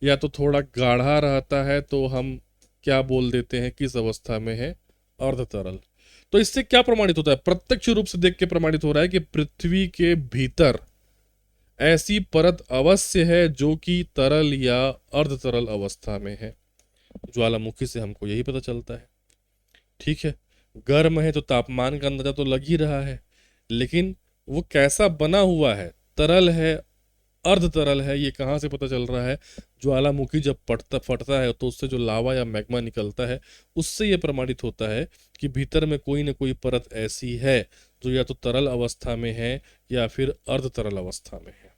या तो थोड़ा गाढ़ा रहता है, तो हम क्या बोल देते हैं, किस अवस्था में है, अर्ध तरल। तो इससे क्या प्रमाणित होता है, प्रत्यक्ष रूप से देख के प्रमाणित हो रहा है कि पृथ्वी के भीतर ऐसी परत अवश्य है जो कि तरल या अर्ध तरल अवस्था में है। ज्वालामुखी से हमको यही पता चलता है। ठीक है, गर्म है तो तापमान का अंदाजा तो लग ही रहा है, लेकिन वो कैसा बना हुआ है, तरल है, अर्ध तरल है, ये कहाँ से पता चल रहा है, ज्वालामुखी जब फटता है तो उससे जो लावा या मैग्मा निकलता है, उससे ये प्रमाणित होता है कि भीतर में कोई ना कोई परत ऐसी है जो या तो तरल अवस्था में है या फिर अर्ध तरल अवस्था में है।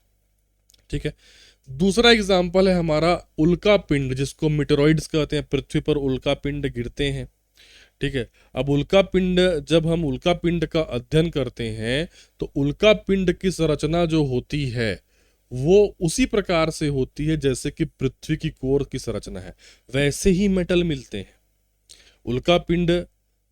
ठीक है, दूसरा एग्जाम्पल है हमारा उल्का पिंड, जिसको मीटेरॉइड्स कहते हैं। पृथ्वी पर उल्का पिंड गिरते हैं। ठीक है, अब उल्का पिंड, जब हम उल्का पिंड का अध्ययन करते हैं तो उल्का पिंड की संरचना जो होती है वो उसी प्रकार से होती है जैसे कि पृथ्वी की कोर की संरचना है, वैसे ही मेटल मिलते हैं। उल्का पिंड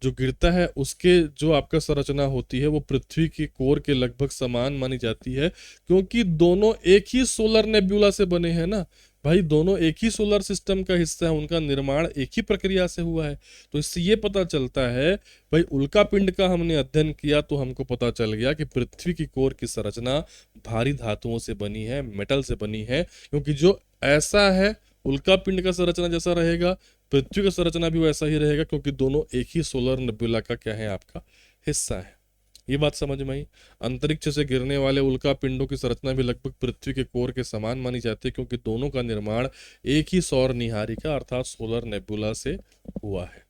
जो गिरता है उसके जो आपका संरचना होती है वो पृथ्वी की कोर के लगभग समान मानी जाती है, क्योंकि दोनों एक ही सोलर नेब्यूला से बने हैं ना भाई, दोनों एक ही सोलर सिस्टम का हिस्सा है, उनका निर्माण एक ही प्रक्रिया से हुआ है। तो इससे ये पता चलता है भाई, उल्का पिंड का हमने अध्ययन किया तो हमको पता चल गया कि पृथ्वी की कोर की संरचना भारी धातुओं से बनी है, मेटल से बनी है, क्योंकि जो ऐसा है, उल्का पिंड का संरचना जैसा रहेगा, पृथ्वी का संरचना भी वैसा ही रहेगा, क्योंकि दोनों एक ही सोलर नेबुला का क्या है, आपका हिस्सा है। ये बात समझ में आई। अंतरिक्ष से गिरने वाले उल्का पिंडों की संरचना भी लगभग पृथ्वी के कोर के समान मानी जाती है, क्योंकि दोनों का निर्माण एक ही सौर निहारिका अर्थात सोलर नेबुला से हुआ है।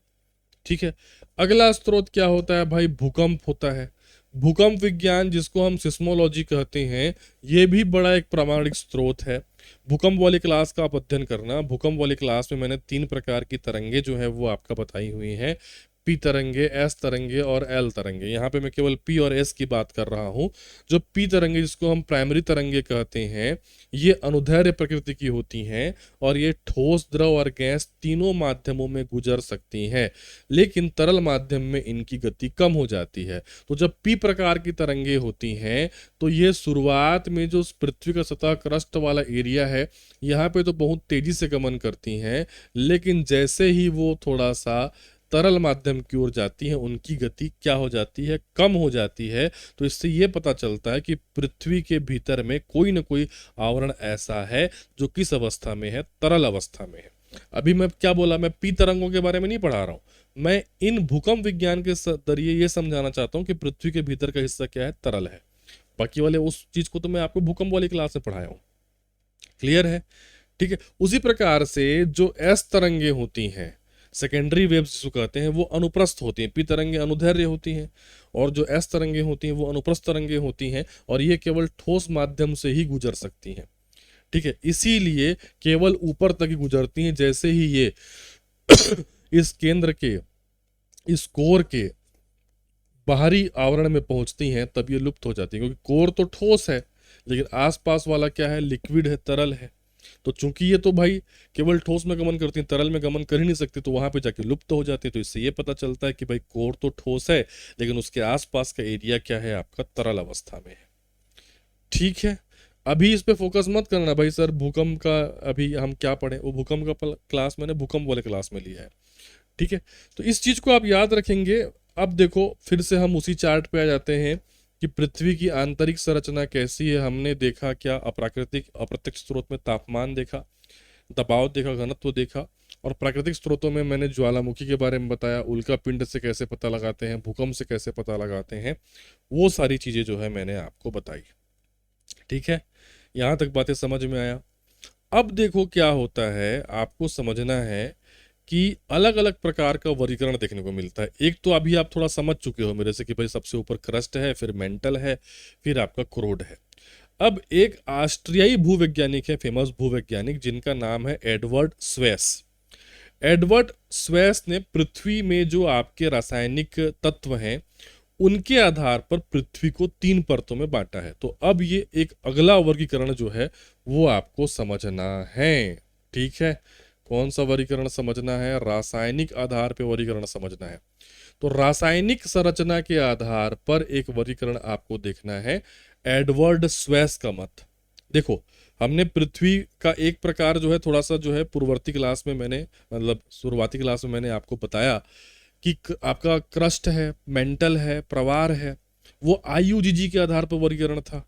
ठीक है। अगला स्रोत क्या होता है भाई, भूकंप होता है। भूकंप विज्ञान, जिसको हम सिस्मोलॉजी कहते हैं, ये भी बड़ा एक प्रामाणिक स्रोत है। भूकंप वाली क्लास का आप अध्ययन करना। भूकंप वाली क्लास में मैंने 3 प्रकार की तरंगे जो है वो आपका बताई हुई हैं, पी तरंगे, एस तरंगे और एल तरंगे। यहाँ पे मैं केवल पी और एस की बात कर रहा हूँ। जो पी तरंगे, जिसको हम प्राइमरी तरंगे कहते हैं, ये अनुदैर्ध्य प्रकृति की होती हैं और ये ठोस, द्रव और गैस तीनों माध्यमों में गुजर सकती हैं, लेकिन तरल माध्यम में इनकी गति कम हो जाती है। तो जब पी प्रकार की तरंगे होती हैं तो ये शुरुआत में जो पृथ्वी का सतह क्रस्ट वाला एरिया है, यहाँ पे तो बहुत तेजी से गमन करती हैं, लेकिन जैसे ही वो थोड़ा सा तरल माध्यम की ओर जाती है, उनकी गति क्या हो जाती है, कम हो जाती है। तो इससे ये पता चलता है कि पृथ्वी के भीतर में कोई ना कोई आवरण ऐसा है जो किस अवस्था में है, तरल अवस्था में है। अभी मैं क्या बोला, मैं पी तरंगों के बारे में नहीं पढ़ा रहा हूँ, मैं इन भूकंप विज्ञान के जरिए ये समझाना चाहता हूँ कि पृथ्वी के भीतर का हिस्सा क्या है, तरल है। बाकी वाले उस चीज को तो मैं आपको भूकंप वाली क्लास में पढ़ाया हूँ। क्लियर है? ठीक है। उसी प्रकार से जो एस तरंगे होती हैं, सेकेंडरी वेव्स जिसको कहते हैं, वो अनुप्रस्थ होती हैं। पी तरंगे अनुदैर्ध्य होती हैं और जो एस तरंगे होती हैं वो अनुप्रस्थ तरंगे होती हैं, और ये केवल ठोस माध्यम से ही गुजर सकती हैं। ठीक है। इसीलिए केवल ऊपर तक ही गुजरती हैं। जैसे ही ये इस केंद्र के, इस कोर के बाहरी आवरण में पहुंचती हैं तब ये लुप्त हो जाती है, क्योंकि कोर तो ठोस है लेकिन आसपास वाला क्या है, लिक्विड है, तरल है। तो चूंकि ये तो भाई केवल ठोस में गमन करती है, तरल में गमन कर ही नहीं सकती, तो वहां पे जाके लुप्त हो जाती है। तो इससे ये पता चलता है कि भाई कोर तो ठोस है लेकिन उसके आसपास का एरिया क्या है, आपका तरल अवस्था में है। ठीक है। अभी इस पे फोकस मत करना भाई सर भूकंप का अभी हम क्या पढ़े, वो भूकंप का क्लास मैंने भूकंप वाले क्लास में लिया है। ठीक है। तो इस चीज को आप याद रखेंगे। अब देखो फिर से हम उसी चार्ट पे आ जाते हैं कि पृथ्वी की आंतरिक संरचना कैसी है। हमने देखा क्या, अप्राकृतिक अप्रत्यक्ष स्रोत में तापमान देखा, दबाव देखा, घनत्व देखा, और प्राकृतिक स्रोतों में मैंने ज्वालामुखी के बारे में बताया, उल्का पिंड से कैसे पता लगाते हैं, भूकंप से कैसे पता लगाते हैं, वो सारी चीजें जो है मैंने आपको बताई। ठीक है। यहां तक बातें समझ में आया। अब देखो क्या होता है, आपको समझना है कि अलग अलग प्रकार का वर्गीकरण देखने को मिलता है। एक तो अभी आप थोड़ा समझ चुके हो मेरे से कि भाई सबसे ऊपर क्रस्ट है, फिर मेंटल है, फिर आपका क्रोड है। अब एक ऑस्ट्रियाई भूवैज्ञानिक है, फेमस भूवैज्ञानिक, जिनका नाम है एडवर्ड स्वेस। एडवर्ड स्वेस ने पृथ्वी में जो आपके रासायनिक तत्व हैं उनके आधार पर पृथ्वी को 3 परतों में बांटा है। तो अब ये एक अगला वर्गीकरण जो है वो आपको समझना है। ठीक है। कौन सा वर्गीकरण समझना है, रासायनिक आधार पर वर्गीकरण समझना है। तो रासायनिक संरचना के आधार पर एक वर्गीकरण आपको देखना है, एडवर्ड स्वेस का मत। देखो हमने पृथ्वी का एक प्रकार जो है थोड़ा सा जो है पूर्ववर्ती क्लास में मैंने, मतलब शुरुआती क्लास में मैंने आपको बताया कि आपका क्रस्ट है, मेंटल है, प्रवार है, वो आईयूजीजी के आधार पर वर्गीकरण था।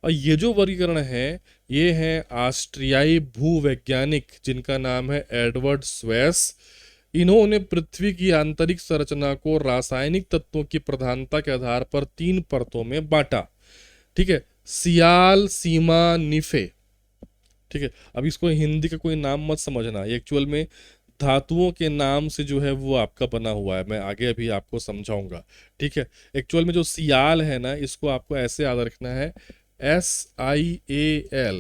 और ये जो वर्गीकरण है ये है ऑस्ट्रियाई भूवैज्ञानिक जिनका नाम है एडवर्ड स्वेस। इन्होंने पृथ्वी की आंतरिक संरचना को रासायनिक तत्वों की प्रधानता के आधार पर 3 परतों में बांटा। ठीक है। सियाल, सीमा, निफे। ठीक है। अब इसको हिंदी का कोई नाम मत समझना, ये एक्चुअल में धातुओं के नाम से जो है वो आपका बना हुआ है, मैं आगे अभी आपको समझाऊंगा। ठीक है। एक्चुअल में जो सियाल है ना, इसको आपको ऐसे याद रखना है, SIAL।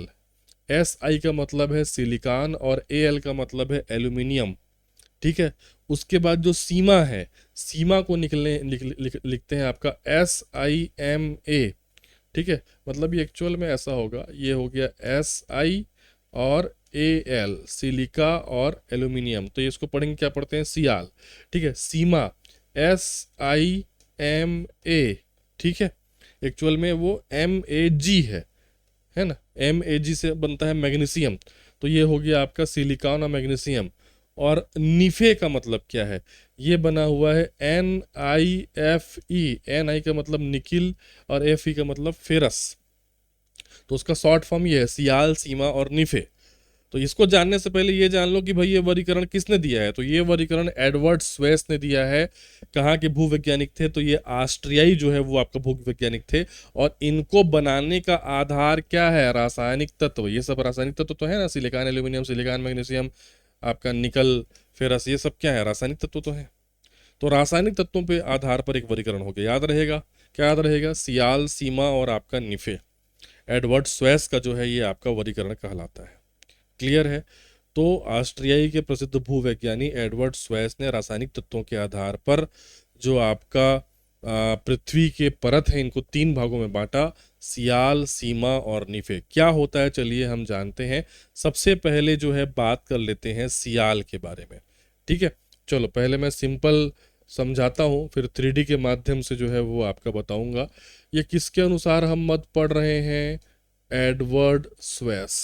SI का मतलब है सिलिकॉन और AL का मतलब है एल्यूमिनियम। ठीक है। उसके बाद जो सीमा है, सीमा को लिखते हैं आपका SIMA। ठीक है। मतलब ये एक्चुअल में ऐसा होगा, ये हो गया SI और AL, सिलिका और एल्यूमिनियम। तो ये इसको पढ़ेंगे, क्या पढ़ते हैं, सियाल। ठीक है। सीमा SIMA। ठीक है। एक्चुअल में वो MAG है ना, MAG से बनता है मैग्नीशियम। तो ये हो गया आपका सिलिकॉन और मैग्नीशियम। और निफे का मतलब क्या है, ये बना हुआ है NiFe। Ni का मतलब निकिल और Fe का मतलब फेरस। तो उसका शॉर्ट फॉर्म ये है, सियाल, सीमा और निफे। तो इसको जानने से पहले ये जान लो कि भाई ये वर्गीकरण किसने दिया है। तो ये वर्गीकरण एडवर्ड स्वेस ने दिया है। कहाँ के भूवैज्ञानिक थे? तो ये ऑस्ट्रियाई जो है वो आपका भूवैज्ञानिक थे। और इनको बनाने का आधार क्या है? रासायनिक तत्व। ये सब रासायनिक तत्व तो है ना, सिलिकॉन एल्यूमिनियम, सिलिकॉन मैग्नीशियम, आपका निकल, फेरस, ये सब क्या है? रासायनिक तत्व तो है। तो रासायनिक तत्वों पे आधार पर एक वर्गीकरण हो गया। याद रहेगा, क्या याद रहेगा? सियाल, सीमा और आपका निफे। एडवर्ड स्वेस का जो है ये आपका वर्गीकरण कहलाता है। क्लियर है? तो ऑस्ट्रियाई के प्रसिद्ध भूवैज्ञानी एडवर्ड स्वेस ने रासायनिक तत्वों के आधार पर जो आपका पृथ्वी के परत है इनको 3 भागों में बांटा, सियाल, सीमा और निफे। क्या होता है चलिए हम जानते हैं। सबसे पहले जो है बात कर लेते हैं सियाल के बारे में। ठीक है, चलो पहले मैं सिंपल समझाता हूँ, फिर 3D के माध्यम से जो है वो आपका बताऊंगा। ये किसके अनुसार हम मत पढ़ रहे हैं? Edward Suess.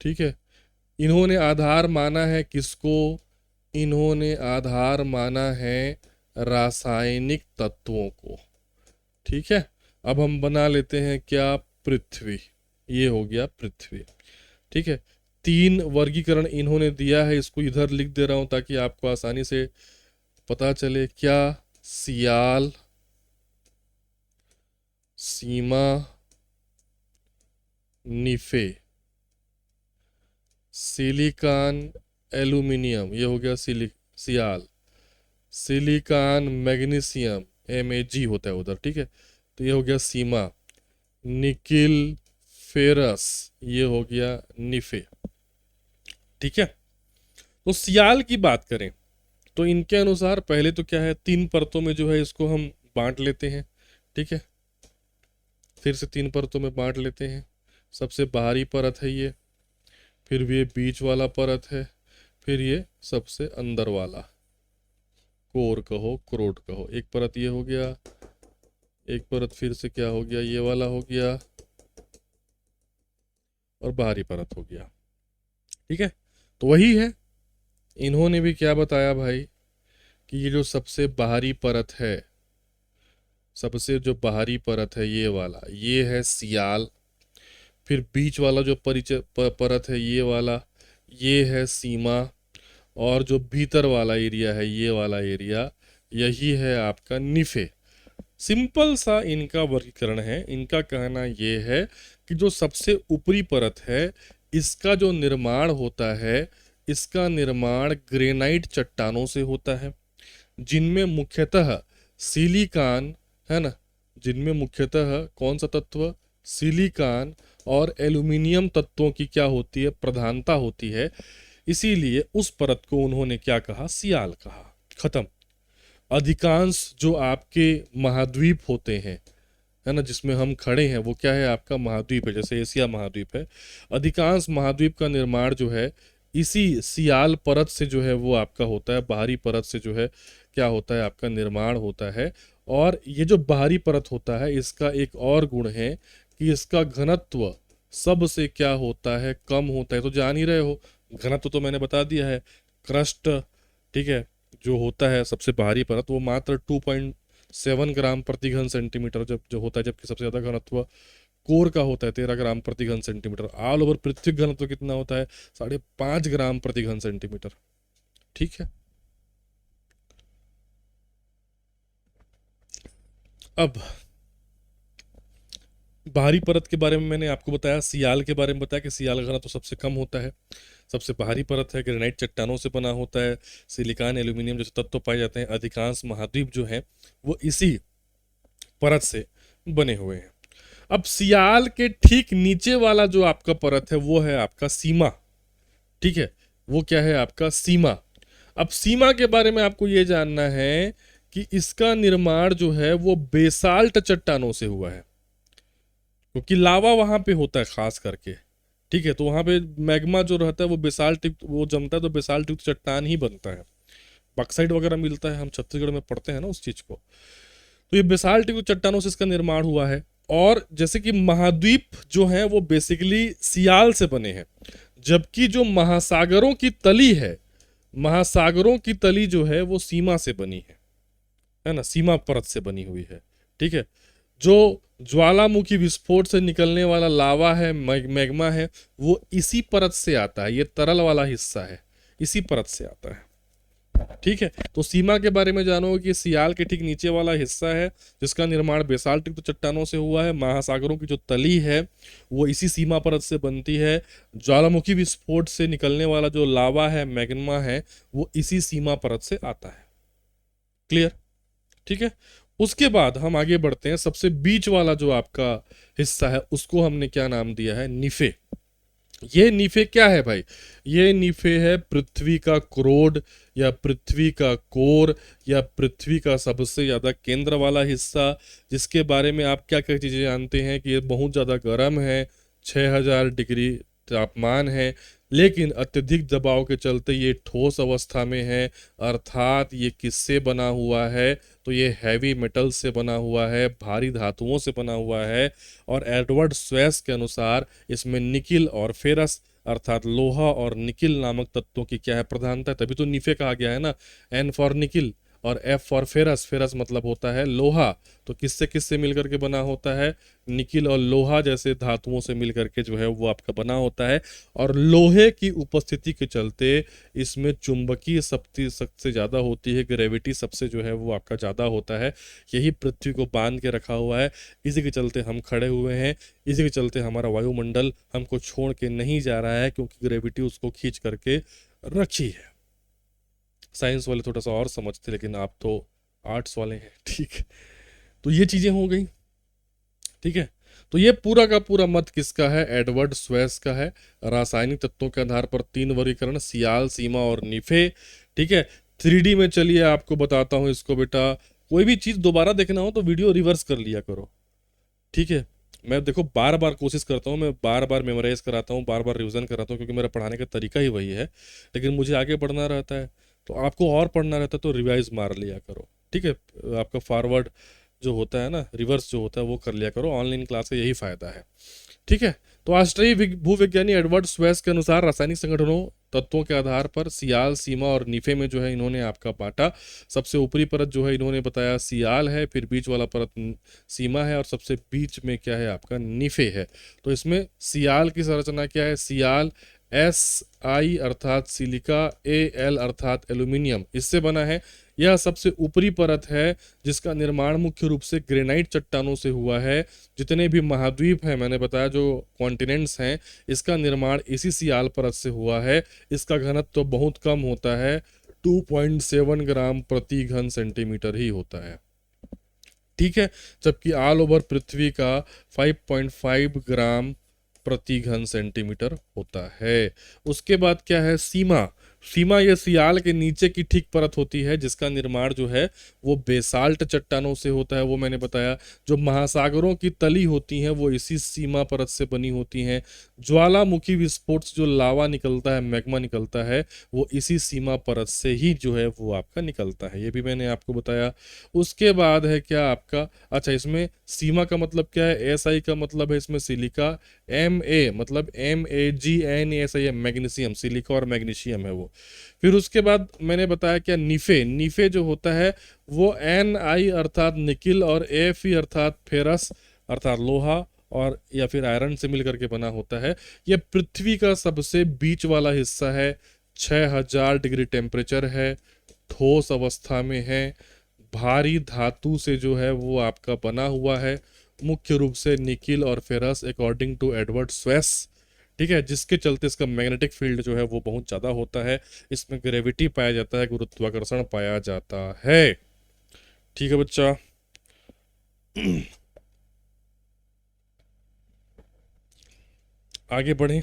ठीक है, इन्होंने आधार माना है किसको? इन्होंने आधार माना है रासायनिक तत्वों को। ठीक है, अब हम बना लेते हैं क्या? पृथ्वी। ये हो गया पृथ्वी। ठीक है, 3 वर्गीकरण इन्होंने दिया है, इसको इधर लिख दे रहा हूं ताकि आपको आसानी से पता चले। क्या? सियाल, सीमा, निफे। सिलिकॉन एल्यूमिनियम, ये हो गया सियाल। सिलिकॉन मैग्नीशियम, Mag होता है उधर। ठीक है, तो ये हो गया सीमा। निकिल, फेरस, ये हो गया निफे। ठीक है, तो सियाल की बात करें तो इनके अनुसार पहले तो क्या है, 3 परतों में जो है इसको हम बांट लेते हैं। ठीक है, फिर से 3 परतों में बांट लेते हैं। सबसे बाहरी परत है ये, फिर ये बीच वाला परत है, फिर ये सबसे अंदर वाला, कोर कहो, क्रोट कहो। एक परत ये हो गया, एक परत फिर से क्या हो गया, ये वाला हो गया, और बाहरी परत हो गया। ठीक है, तो वही है। इन्होंने भी क्या बताया भाई कि ये जो सबसे बाहरी परत है, सबसे जो बाहरी परत है ये वाला, ये है सियाल। फिर बीच वाला जो परत है ये वाला, ये है सीमा। और जो भीतर वाला एरिया है, ये वाला एरिया, यही है आपका निफे। सिंपल सा इनका वर्गीकरण है। इनका कहना ये है कि जो सबसे ऊपरी परत है इसका जो निर्माण होता है, इसका निर्माण ग्रेनाइट चट्टानों से होता है, जिनमें मुख्यतः सिलिकॉन है ना, जिनमें मुख्यतः कौन सा तत्व? सिलिकॉन और एल्यूमिनियम तत्वों की क्या होती है? प्रधानता होती है। इसीलिए उस परत को उन्होंने क्या कहा? सियाल कहा। खत्म। अधिकांश जो आपके महाद्वीप होते हैं, है ना, जिसमें हम खड़े हैं, वो क्या है? आपका महाद्वीप है। जैसे एशिया महाद्वीप है, अधिकांश महाद्वीप का निर्माण जो है इसी सियाल परत से जो है वो आपका होता है। बाहरी परत से जो है क्या होता है? आपका निर्माण होता है। और ये जो बाहरी परत होता है इसका एक और गुण है कि इसका घनत्व सबसे क्या होता है? कम होता है। तो जान ही रहे हो, घनत्व तो मैंने बता दिया है। क्रस्ट, ठीक है, जो होता है सबसे बाहरी परत, वो मात्र 2.7 ग्राम प्रति घन सेंटीमीटर जब जो होता है, जबकि सबसे ज़्यादा घनत्व कोर का होता है 13 ग्राम प्रति घन सेंटीमीटर। ऑल ओवर पृथ्वी घनत्व कितना होता है? 5.5 ग्राम प्रति घन सेंटीमीटर। ठीक है, अब बाहरी परत के बारे में मैंने आपको बताया, सियाल के बारे में बताया कि सियाल का घनत्व सबसे कम होता है। सबसे बाहरी परत है, ग्रेनाइट चट्टानों से बना होता है। सिलिकॉन एल्यूमिनियम जैसे तत्व पाए जाते हैं। अधिकांश महाद्वीप जो है वो इसी परत से बने हुए हैं। अब सियाल के ठीक नीचे वाला जो आपका परत है वो है आपका सीमा। ठीक है, वो क्या है? आपका सीमा। अब सीमा के बारे में आपको ये जानना है कि इसका निर्माण जो है वो बेसाल्ट चट्टानों से हुआ है, क्योंकि लावा वहां पे होता है खास करके। ठीक है, तो वहां पे मैग्मा जो रहता है वो बेसाल्ट वो जमता है, तो बेसाल्ट युक्त चट्टान ही बनता है। बक्साइट वगैरह मिलता है, हम छत्तीसगढ़ में पढ़ते हैं ना उस चीज को। तो ये बेसाल्ट युक्त चट्टानों से इसका निर्माण हुआ है। और जैसे कि महाद्वीप जो है वो बेसिकली सियाल से बने हैं, जबकि जो महासागरों की तली है, महासागरों की तली जो है वो सीमा से बनी है ना, सीमा परत से बनी हुई है। ठीक है, जो ज्वालामुखी विस्फोट से निकलने वाला लावा है, मैग्मा है, वो इसी परत से आता है। ये तरल वाला हिस्सा है, इसी परत से आता है। ठीक है, तो सीमा के बारे में जानो कि सियाल के ठीक नीचे वाला हिस्सा है जिसका निर्माण बेसाल्टिक तो चट्टानों से हुआ है। महासागरों की जो तली है वो इसी सीमा परत से बनती है। ज्वालामुखी विस्फोट से निकलने वाला जो लावा है, मैग्मा है, वो इसी सीमा परत से आता है। क्लियर? ठीक है, उसके बाद हम आगे बढ़ते हैं। सबसे बीच वाला जो आपका हिस्सा है उसको हमने क्या नाम दिया है? निफे। ये नीफे क्या है भाई? ये नीफे है पृथ्वी का क्रोड, या पृथ्वी का कोर, या पृथ्वी का सबसे ज्यादा केंद्र वाला हिस्सा, जिसके बारे में आप क्या क्या चीजें जानते हैं कि ये बहुत ज्यादा गर्म है, 6000 डिग्री तापमान है, लेकिन अत्यधिक दबाव के चलते ये ठोस अवस्था में है। अर्थात ये किससे बना हुआ है? तो ये हैवी मेटल से बना हुआ है, भारी धातुओं से बना हुआ है। और एडवर्ड स्वेस के अनुसार इसमें निकिल और फेरस अर्थात लोहा और निकिल नामक तत्वों की क्या है? प्रधानता है। तभी तो नीफे कहा गया है ना, एन फॉर निकिल और एफ फॉर फेरस। फेरस मतलब होता है लोहा। तो किससे किससे मिलकर के बना होता है? निकिल और लोहा जैसे धातुओं से मिलकर के जो है वो आपका बना होता है। और लोहे की उपस्थिति के चलते इसमें चुंबकीय शक्ति सबसे ज़्यादा होती है, ग्रेविटी सबसे जो है वो आपका ज़्यादा होता है। यही पृथ्वी को बांध के रखा हुआ है। इसी के चलते हम खड़े हुए हैं, इसी के चलते हमारा वायुमंडल हमको छोड़ के नहीं जा रहा है, क्योंकि ग्रेविटी उसको खींच करके रखी है। साइंस वाले थोड़ा सा और समझते, लेकिन आप तो आर्ट्स वाले हैं। ठीक है, तो ये चीज़ें हो गई। ठीक है, तो ये पूरा का पूरा मत किसका है? एडवर्ड स्वेस का है। रासायनिक तत्वों के आधार पर 3 वर्गीकरण, सियाल, सीमा और निफे। ठीक है, 3D में चलिए आपको बताता हूँ इसको बेटा। कोई भी चीज़ दोबारा देखना हो तो वीडियो रिवर्स कर लिया करो। ठीक है, मैं देखो बार बार कोशिश करता हूँ, मैं बार बार मेमोराइज कराता हूँ, बार बार रिवीजन कराता हूँ, क्योंकि मेरा पढ़ाने का तरीका ही वही है। लेकिन मुझे आगे बढ़ना रहता है, तो आपको और पढ़ना रहता है, तो रिवाइज मार लिया करो। ठीक है, आपका फॉरवर्ड जो होता है ना, रिवर्स जो होता है वो कर लिया करो। ऑनलाइन क्लास का यही फायदा है। ठीक है, तो ऑस्ट्रेलियाई भूविज्ञानी एडवर्ड स्वेस के अनुसार रासायनिक संगठनों तत्वों के आधार पर सियाल, सीमा और निफे में जो है इन्होंने आपका बांटा। सबसे ऊपरी परत जो है इन्होंने बताया सियाल है, फिर बीच वाला परत सीमा है, और सबसे बीच में क्या है? आपका निफे है। तो इसमें सियाल की संरचना क्या है? सियाल SI अर्थात सिलिका, AL अर्थात एल्यूमिनियम, इससे बना है। यह सबसे ऊपरी परत है जिसका निर्माण मुख्य रूप से ग्रेनाइट चट्टानों से हुआ है। जितने भी महाद्वीप हैं, मैंने बताया जो कॉन्टिनेंट्स हैं, इसका निर्माण इसी सियाल परत से हुआ है। इसका घनत्व तो बहुत कम होता है, 2.7 ग्राम प्रति घन सेंटीमीटर ही होता है। ठीक है, जबकि ऑल ओवर पृथ्वी का 5.5 ग्राम प्रति घन सेंटीमीटर होता है। उसके बाद क्या है? सीमा। सीमा ये सियाल के नीचे की ठीक परत होती है, जिसका निर्माण जो है वो बेसाल्ट चट्टानों से होता है, वो मैंने बताया। जो महासागरों की तली होती हैं वो इसी सीमा परत से बनी होती हैं। ज्वालामुखी विस्फोट से जो लावा निकलता है, मैग्मा निकलता है, वो इसी सीमा परत से ही जो है वो आपका निकलता है। ये भी मैंने आपको बताया। उसके बाद है क्या आपका? अच्छा, इसमें सीमा का मतलब क्या है? SI का मतलब है इसमें सिलिका, MA मतलब MAGNESIM मैग्नीशियम, सिलिका और मैग्नीशियम है वो। फिर उसके बाद मैंने बताया क्या? निफे। निफे जो होता है वो NI अर्थात निकिल और AFE अर्थात फेरस अर्थात लोहा और या फिर आयरन से मिलकर के बना होता है। यह पृथ्वी का सबसे बीच वाला हिस्सा है। 6000 डिग्री टेम्परेचर है, ठोस अवस्था में है, भारी धातु से जो है वो आपका बना हुआ है, मुख्य रूप से निकिल और ferrous according to Edward Suess. ठीक है, जिसके चलते इसका मैग्नेटिक फील्ड जो है वो बहुत ज़्यादा होता है। इसमें ग्रेविटी पाया जाता है, गुरुत्वाकर्षण पाया जाता है। ठीक है बच्चा। आगे बढ़े।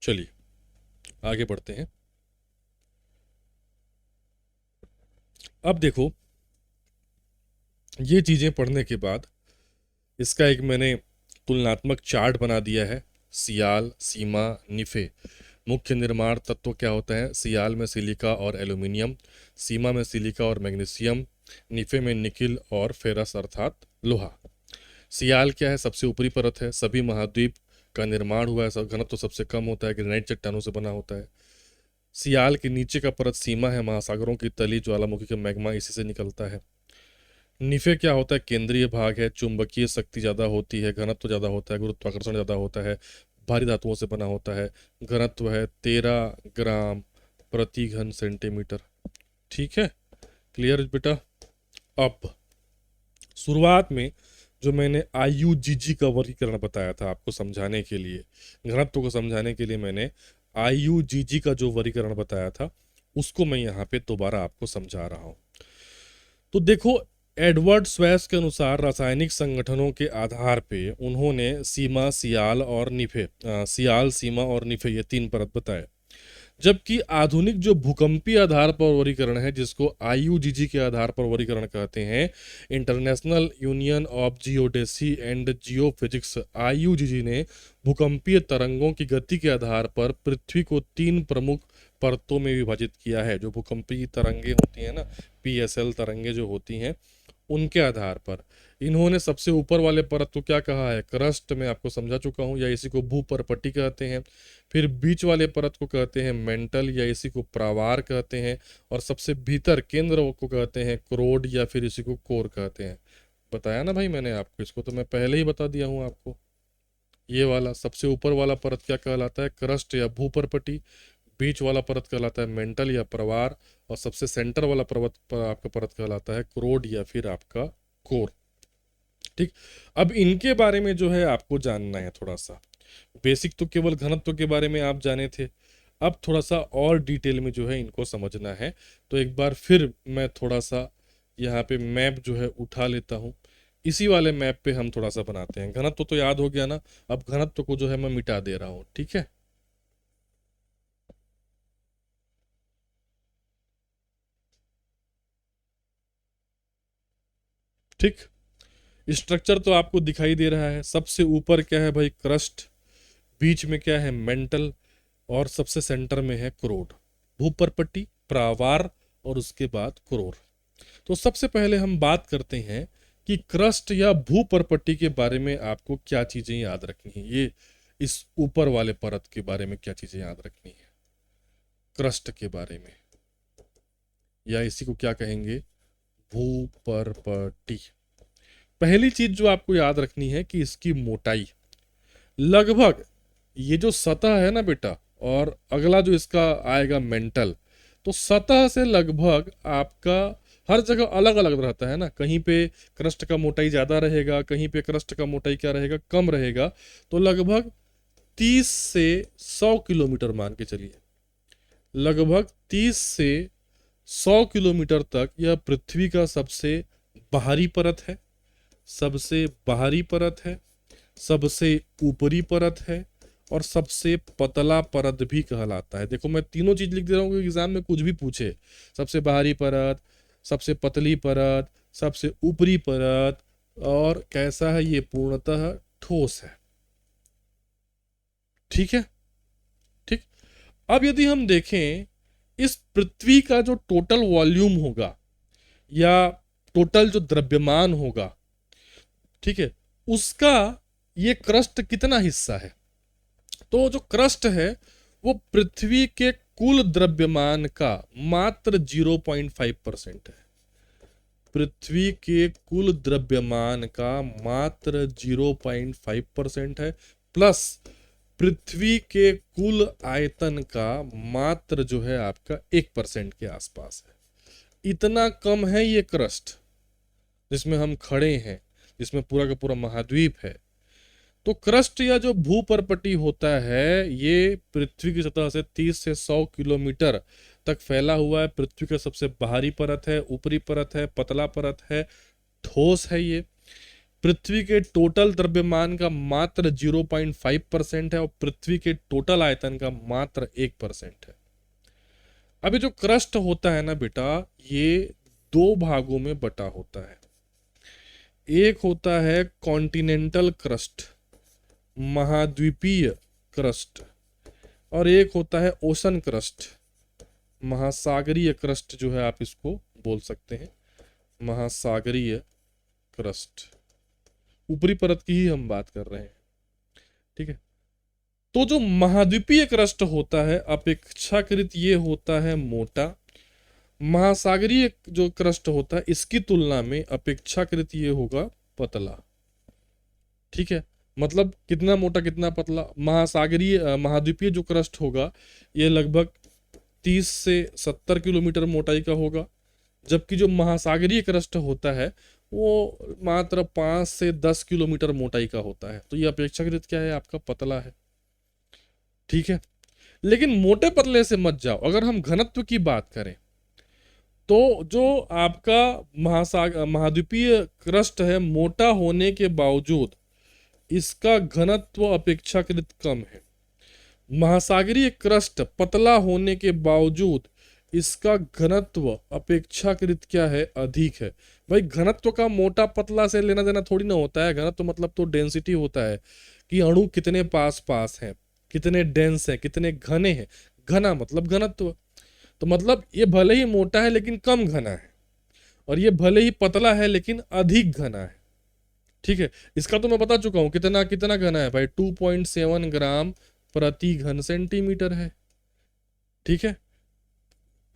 चलिए आगे बढ़ते हैं। अब देखो, ये चीज़ें पढ़ने के बाद इसका एक मैंने तुलनात्मक चार्ट बना दिया है। सियाल, सीमा, निफे। मुख्य निर्माण तत्व क्या होता है? सियाल में सिलिका और एल्यूमिनियम, सीमा में सिलिका और मैग्नीशियम, निफे में निकिल और फेरस अर्थात लोहा। सियाल क्या है? सबसे ऊपरी परत है। सभी महाद्वीप का निर्माण हुआ है, घनत्व तो सबसे कम होता है, ग्रेनाइट चट्टानों से बना होता है। सियाल के नीचे का परत सीमा है, महासागरों की तली, ज्वालामुखी का मैग्मा इसी से निकलता है। निफे क्या होता है? केंद्रीय भाग है, चुंबकीय शक्ति ज़्यादा होती है, घनत्व ज़्यादा होता है, गुरुत्वाकर्षण ज़्यादा होता है, भारी धातुओं से बना होता है, घनत्व है 13 ग्राम प्रति घन सेंटीमीटर। ठीक है, क्लियर बेटा। अब शुरुआत में जो मैंने आईयूजीजी का वर्गीकरण बताया था आपको समझाने के लिए, घनत्व को समझाने के लिए मैंने आईयूजीजी का जो वर्गीकरण बताया था उसको मैं यहाँ पे दोबारा आपको समझा रहा हूँ। तो देखो, एडवर्ड स्वेस के अनुसार रासायनिक संगठनों के आधार पे उन्होंने सीमा, सियाल और निफे, सियाल, सीमा और निफे, ये 3 परत बताए। जबकि आधुनिक जो भूकंपीय आधार पर वर्गीकरण है, जिसको आईयूजीजी के आधार पर वर्गीकरण कहते हैं, international union of geodesy and geophysics, IUGG ने भूकंपीय तरंगों की गति के आधार पर पृथ्वी को 3 प्रमुख परतों में विभाजित किया है। जो भूकंपीय तरंगे होती हैं ना, पीएसएल तरंगे जो होती हैं, उनके आधार पर इन्होंने सबसे ऊपर वाले परत को क्या कहा है? क्रस्ट, में आपको समझा चुका हूं, या इसी को भूपर्पटी कहते हैं। फिर बीच वाले परत को कहते हैं मेंटल, या इसी को प्रावार कहते हैं। और सबसे भीतर केंद्र को कहते हैं क्रोड, या फिर इसी को कोर कहते हैं। बताया ना भाई मैंने आपको, इसको तो मैं पहले ही बता दिया हूं आपको। ये वाला सबसे ऊपर वाला परत क्या कहलाता है? क्रस्ट या भूपर्पटी। बीच वाला परत कहलाता है मेंटल या प्रवार, और सबसे सेंटर वाला पर्वत पर आपका परत कहलाता है क्रोड या फिर आपका कोर। ठीक, अब इनके बारे में जो है आपको जानना है थोड़ा सा। बेसिक तो केवल घनत्व के बारे में आप जाने थे, अब थोड़ा सा और डिटेल में जो है इनको समझना है। तो एक बार फिर मैं थोड़ा सा यहाँ पे मैप जो है उठा लेता हूँ। इसी वाले मैप पे हम थोड़ा सा बनाते हैं। घनत्व तो याद हो गया ना, अब घनत्व को जो है मैं मिटा दे रहा हूँ। ठीक है, ठीक। स्ट्रक्चर तो आपको दिखाई दे रहा है। सबसे ऊपर क्या है भाई? क्रस्ट। बीच में क्या है? मेंटल। और सबसे सेंटर में है क्रोड, भूपर्पटी, प्रावार, और उसके बाद क्रोर। तो सबसे पहले हम बात करते हैं कि क्रस्ट या भूपर्पटी के बारे में आपको क्या चीजें याद रखनी है। ये इस ऊपर वाले परत के बारे में क्या चीजें याद रखनी है? क्रस्ट के बारे में, या इसी को क्या कहेंगे? भूपर्पटी। पहली चीज जो आपको याद रखनी है कि इसकी मोटाई लगभग, ये जो सतह है ना बेटा, और अगला जो इसका आएगा मेंटल, तो सतह से लगभग आपका हर जगह अलग अलग रहता है ना। कहीं पे क्रस्ट का मोटाई ज्यादा रहेगा, कहीं पे क्रस्ट का मोटाई क्या रहेगा? कम रहेगा। तो लगभग 30 से 100 किलोमीटर मान के चलिए, लगभग 30 से 100 किलोमीटर तक यह पृथ्वी का सबसे बाहरी परत है, सबसे बाहरी परत है, सबसे ऊपरी परत है, और सबसे पतला परत भी कहलाता है। देखो, मैं तीनों चीज लिख दे रहा हूँ कि एग्जाम में कुछ भी पूछे। सबसे बाहरी परत, सबसे पतली परत, सबसे ऊपरी परत, और कैसा है ये? पूर्णतः ठोस है। ठीक है, ठीक। अब यदि हम देखें, इस पृथ्वी का जो टोटल वॉल्यूम होगा, या टोटल जो द्रव्यमान होगा, ठीक है, उसका ये क्रस्ट कितना हिस्सा है? तो जो क्रस्ट है वो पृथ्वी के कुल द्रव्यमान का मात्र 0.5% है। पृथ्वी के कुल द्रव्यमान का मात्र 0.5% है, प्लस पृथ्वी के कुल आयतन का मात्र जो है आपका 1% के आसपास है। इतना कम है ये क्रस्ट जिसमें हम खड़े हैं, जिसमें पूरा का पूरा महाद्वीप है। तो क्रस्ट या जो भूपर्पटी होता है, ये पृथ्वी की सतह से 30 से 100 किलोमीटर तक फैला हुआ है। पृथ्वी का सबसे बाहरी परत है, ऊपरी परत है, पतला परत है, ठोस है ये। पृथ्वी के टोटल द्रव्यमान का मात्र 0.5% है, और पृथ्वी के टोटल आयतन का मात्र 1% है। अभी जो क्रस्ट होता है ना बेटा, ये 2 भागों में बटा होता है। एक होता है कॉन्टिनेंटल क्रस्ट, महाद्वीपीय क्रस्ट, और एक होता है ओशन क्रस्ट, महासागरीय क्रस्ट जो है आप इसको बोल सकते हैं, महासागरीय क्रस्ट। ऊपरी परत की ही हम बात कर रहे हैं। ठीक है, तो जो महाद्वीपीय क्रस्ट होता है अपेक्षाकृत ये होता है मोटा, महासागरीय जो क्रस्ट होता है इसकी तुलना में अपेक्षाकृत ये होगा पतला। ठीक है, मतलब कितना मोटा कितना पतला। महाद्वीपीय जो क्रस्ट होगा ये लगभग 30 से 70 किलोमीटर मोटाई का होगा, जबकि जो महासागरीय क्रस्ट होता है वो मात्र 5 से 10 किलोमीटर मोटाई का होता है। तो ये अपेक्षाकृत क्या है, आपका पतला है। ठीक है, लेकिन मोटे पतले से मत जाओ। अगर हम घनत्व की बात करें तो जो आपका महाद्वीपीय क्रस्ट है मोटा होने के बावजूद इसका घनत्व अपेक्षाकृत कम है। महासागरीय क्रस्ट पतला होने के बावजूद इसका घनत्व अपेक्षाकृत क्या है, अधिक है। भाई घनत्व का मोटा पतला से लेना देना थोड़ी ना होता है। घनत्व मतलब तो डेंसिटी होता है कि अणु कितने पास पास हैं, कितने डेंस हैं, कितने घने हैं। घना मतलब घनत्व। तो मतलब ये भले ही मोटा है लेकिन कम घना है, और ये भले ही पतला है लेकिन अधिक घना है। ठीक है, इसका तो मैं बता चुका हूं कितना कितना घना है भाई, 2.7 ग्राम प्रति घन सेंटीमीटर है। ठीक है,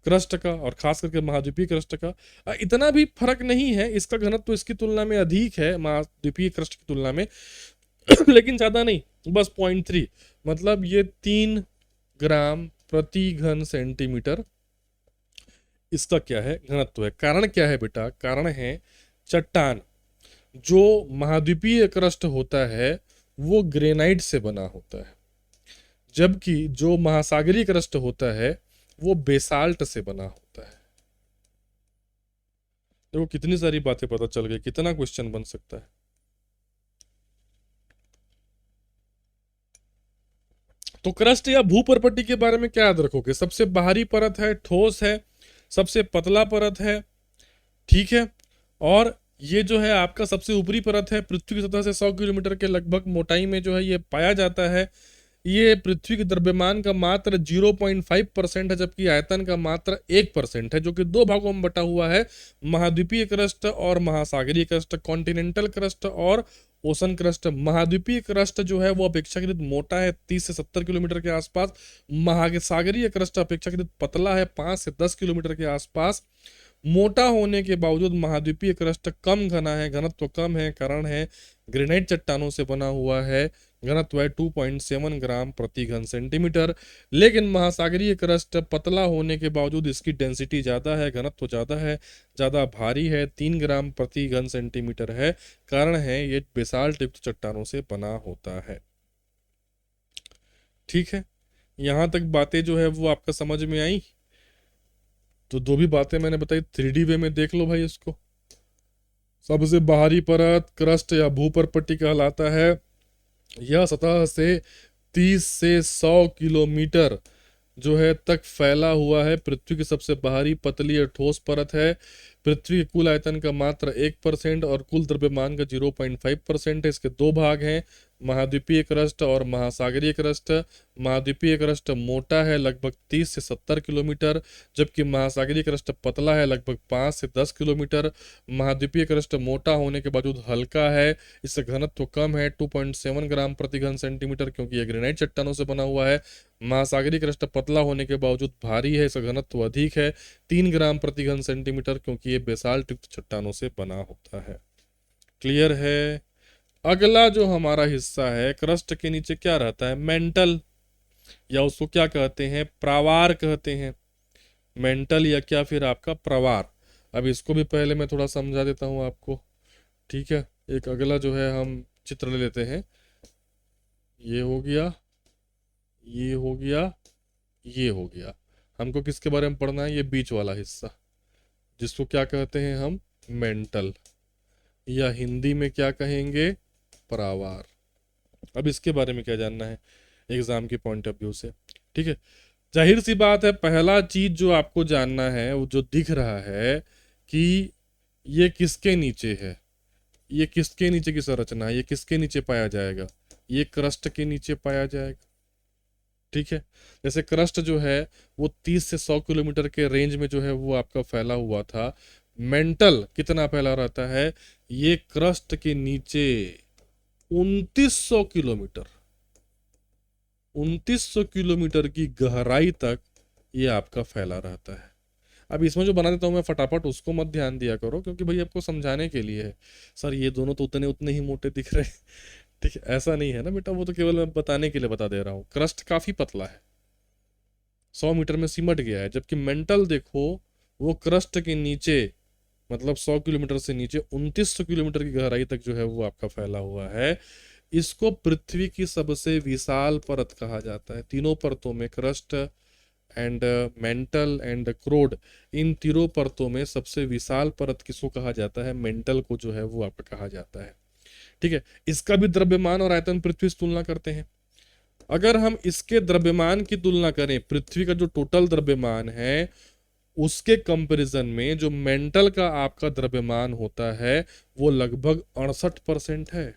क्रस्ट का, और खास करके महाद्वीपीय क्रस्ट का इतना भी फर्क नहीं है। इसका घनत्व तो इसकी तुलना में अधिक है महाद्वीपीय क्रस्ट की तुलना में लेकिन ज्यादा नहीं, बस 0.3, मतलब ये 3 ग्राम प्रति घन सेंटीमीटर इसका क्या है, घनत्व है। कारण क्या है बेटा, कारण है चट्टान। जो महाद्वीपीय क्रस्ट होता है वो ग्रेनाइट से बना होता है, जबकि जो महासागरीय क्रस्ट होता है वो बेसाल्ट से बना होता है। देखो कितनी सारी बातें पता चल गई, कितना क्वेश्चन बन सकता है। तो क्रस्ट या भूपर्पट्टी के बारे में क्या याद रखोगे, सबसे बाहरी परत है, ठोस है, सबसे पतला परत है। ठीक है, और ये जो है आपका सबसे ऊपरी परत है, पृथ्वी की सतह से 100 किलोमीटर के लगभग मोटाई में जो है ये पाया जाता है। ये पृथ्वी के द्रव्यमान का मात्र 0.5% है, जबकि आयतन का मात्र 1% है, जो कि दो भागों में बटा हुआ है, महाद्वीपीय क्रस्ट और महासागरीय क्रस्ट, कॉन्टिनेंटल क्रस्ट और ओशन क्रस्ट। महाद्वीपीय क्रस्ट जो है वो अपेक्षाकृत मोटा है, 30 से 70 किलोमीटर के आसपास। महासागरीय क्रस्ट अपेक्षाकृत पतला है, 5 से 10 किलोमीटर के आसपास। मोटा होने के बावजूद महाद्वीपीय क्रस्ट कम घना है, घनत्व कम है। कारण है ग्रेनाइट चट्टानों से बना हुआ है, घनत्व है 2.7 ग्राम प्रति घन सेंटीमीटर। लेकिन महासागरीय क्रस्ट पतला होने के बावजूद इसकी डेंसिटी ज्यादा है, घनत्व ज्यादा है, ज्यादा भारी है, 3 ग्राम प्रति घन सेंटीमीटर है। कारण है ये बेसाल्ट युक्त चट्टानों से बना होता है। ठीक है, यहां तक बातें जो है वो आपका समझ में आई। तो दो भी बातें मैंने बताई, 3D वे में देख लो भाई इसको। सबसे बाहरी परत क्रस्ट या भूपर्पट्टी कहलाता है। यह सतह से 30 से 100 किलोमीटर जो है तक फैला हुआ है। पृथ्वी की सबसे बाहरी पतली और ठोस परत है। पृथ्वी के कुल आयतन का मात्र 1% और कुल द्रव्यमान का 0.5% है। इसके दो भाग हैं, महाद्वीपीय क्रस्ट और महासागरीय क्रस्ट। महाद्वीपीय क्रस्ट मोटा है, लगभग 30 से 70 किलोमीटर, जबकि महासागरीय क्रस्ट पतला है, लगभग 5 से 10 किलोमीटर। महाद्वीपीय क्रस्ट मोटा होने के बावजूद हल्का है, इससे घनत्व कम है, 2.7 ग्राम प्रति घन सेंटीमीटर, क्योंकि यह ग्रेनाइट चट्टानों से बना हुआ है। महासागरीय क्रस्ट पतला होने के बावजूद भारी है, इसका घनत्व अधिक है, 3 ग्राम प्रति घन सेंटीमीटर, क्योंकि ये बेसाल्ट युक्त चट्टानों से बना होता है। क्लियर है। अगला जो हमारा हिस्सा है, क्रस्ट के नीचे क्या रहता है, मेंटल, या उसको क्या कहते हैं, प्रावार कहते हैं। मेंटल या क्या फिर आपका प्रवार। अब इसको भी पहले मैं थोड़ा समझा देता हूं आपको। ठीक है, एक अगला जो है हम चित्र ले लेते हैं। ये हो गया, ये हो गया, ये हो गया। हमको किसके बारे में पढ़ना है, ये बीच वाला हिस्सा, जिसको क्या कहते हैं हम, मेंटल, या हिंदी में क्या कहेंगे, प्रावार। अब इसके बारे में क्या जानना है एग्जाम के पॉइंट ऑफ व्यू से। ठीक है, जाहिर सी बात है, पहला चीज जो आपको जानना है वो जो दिख रहा है कि ये किसके नीचे है, ये किसके नीचे की संरचना है, ये किसके नीचे पाया जाएगा, ये क्रस्ट के नीचे पाया जाएगा। ठीक है, जैसे क्रस्ट जो है वो 30 से 100 किलोमीटर के रेंज में जो है वो आपका फैला हुआ था। मेंटल कितना फैला रहता है, ये क्रस्ट के नीचे 2900 किलोमीटर, 2900 किलोमीटर की गहराई तक ये आपका फैला रहता है। अब इसमें जो बना देता हूँ मैं फटाफट, उसको मत ध्यान दिया करो, क्योंकि भाई आपको समझाने के लिए है। सर ये दोनों तो उतने उतने ही मोटे दिख रहे हैं। ठीक है, ऐसा नहीं है ना बेटा, वो तो केवल मैं बताने के लिए बता दे रहा हूँ। क्रस्ट काफी पतला है, 100 मीटर में सिमट गया है, जबकि मेंटल देखो, वो क्रस्ट के नीचे, मतलब 100 किलोमीटर से नीचे 2900 किलोमीटर की गहराई तक जो है वो आपका फैला हुआ है। इसको पृथ्वी की सबसे विशाल परत कहा जाता है। तीनों परतों में, क्रस्ट एंड मेंटल एंड क्रोड, इन तीनों परतों में सबसे विशाल परत किसको कहा जाता है? मेंटल को जो है वो आपका कहा जाता है। ठीक है, इसका भी द्रव्यमान और आयतन पृथ्वी से तुलना करते हैं। अगर हम इसके द्रव्यमान की तुलना करें, पृथ्वी का जो टोटल द्रव्यमान है उसके कंपैरिजन में जो मेंटल का आपका द्रव्यमान होता है वो लगभग 68% है।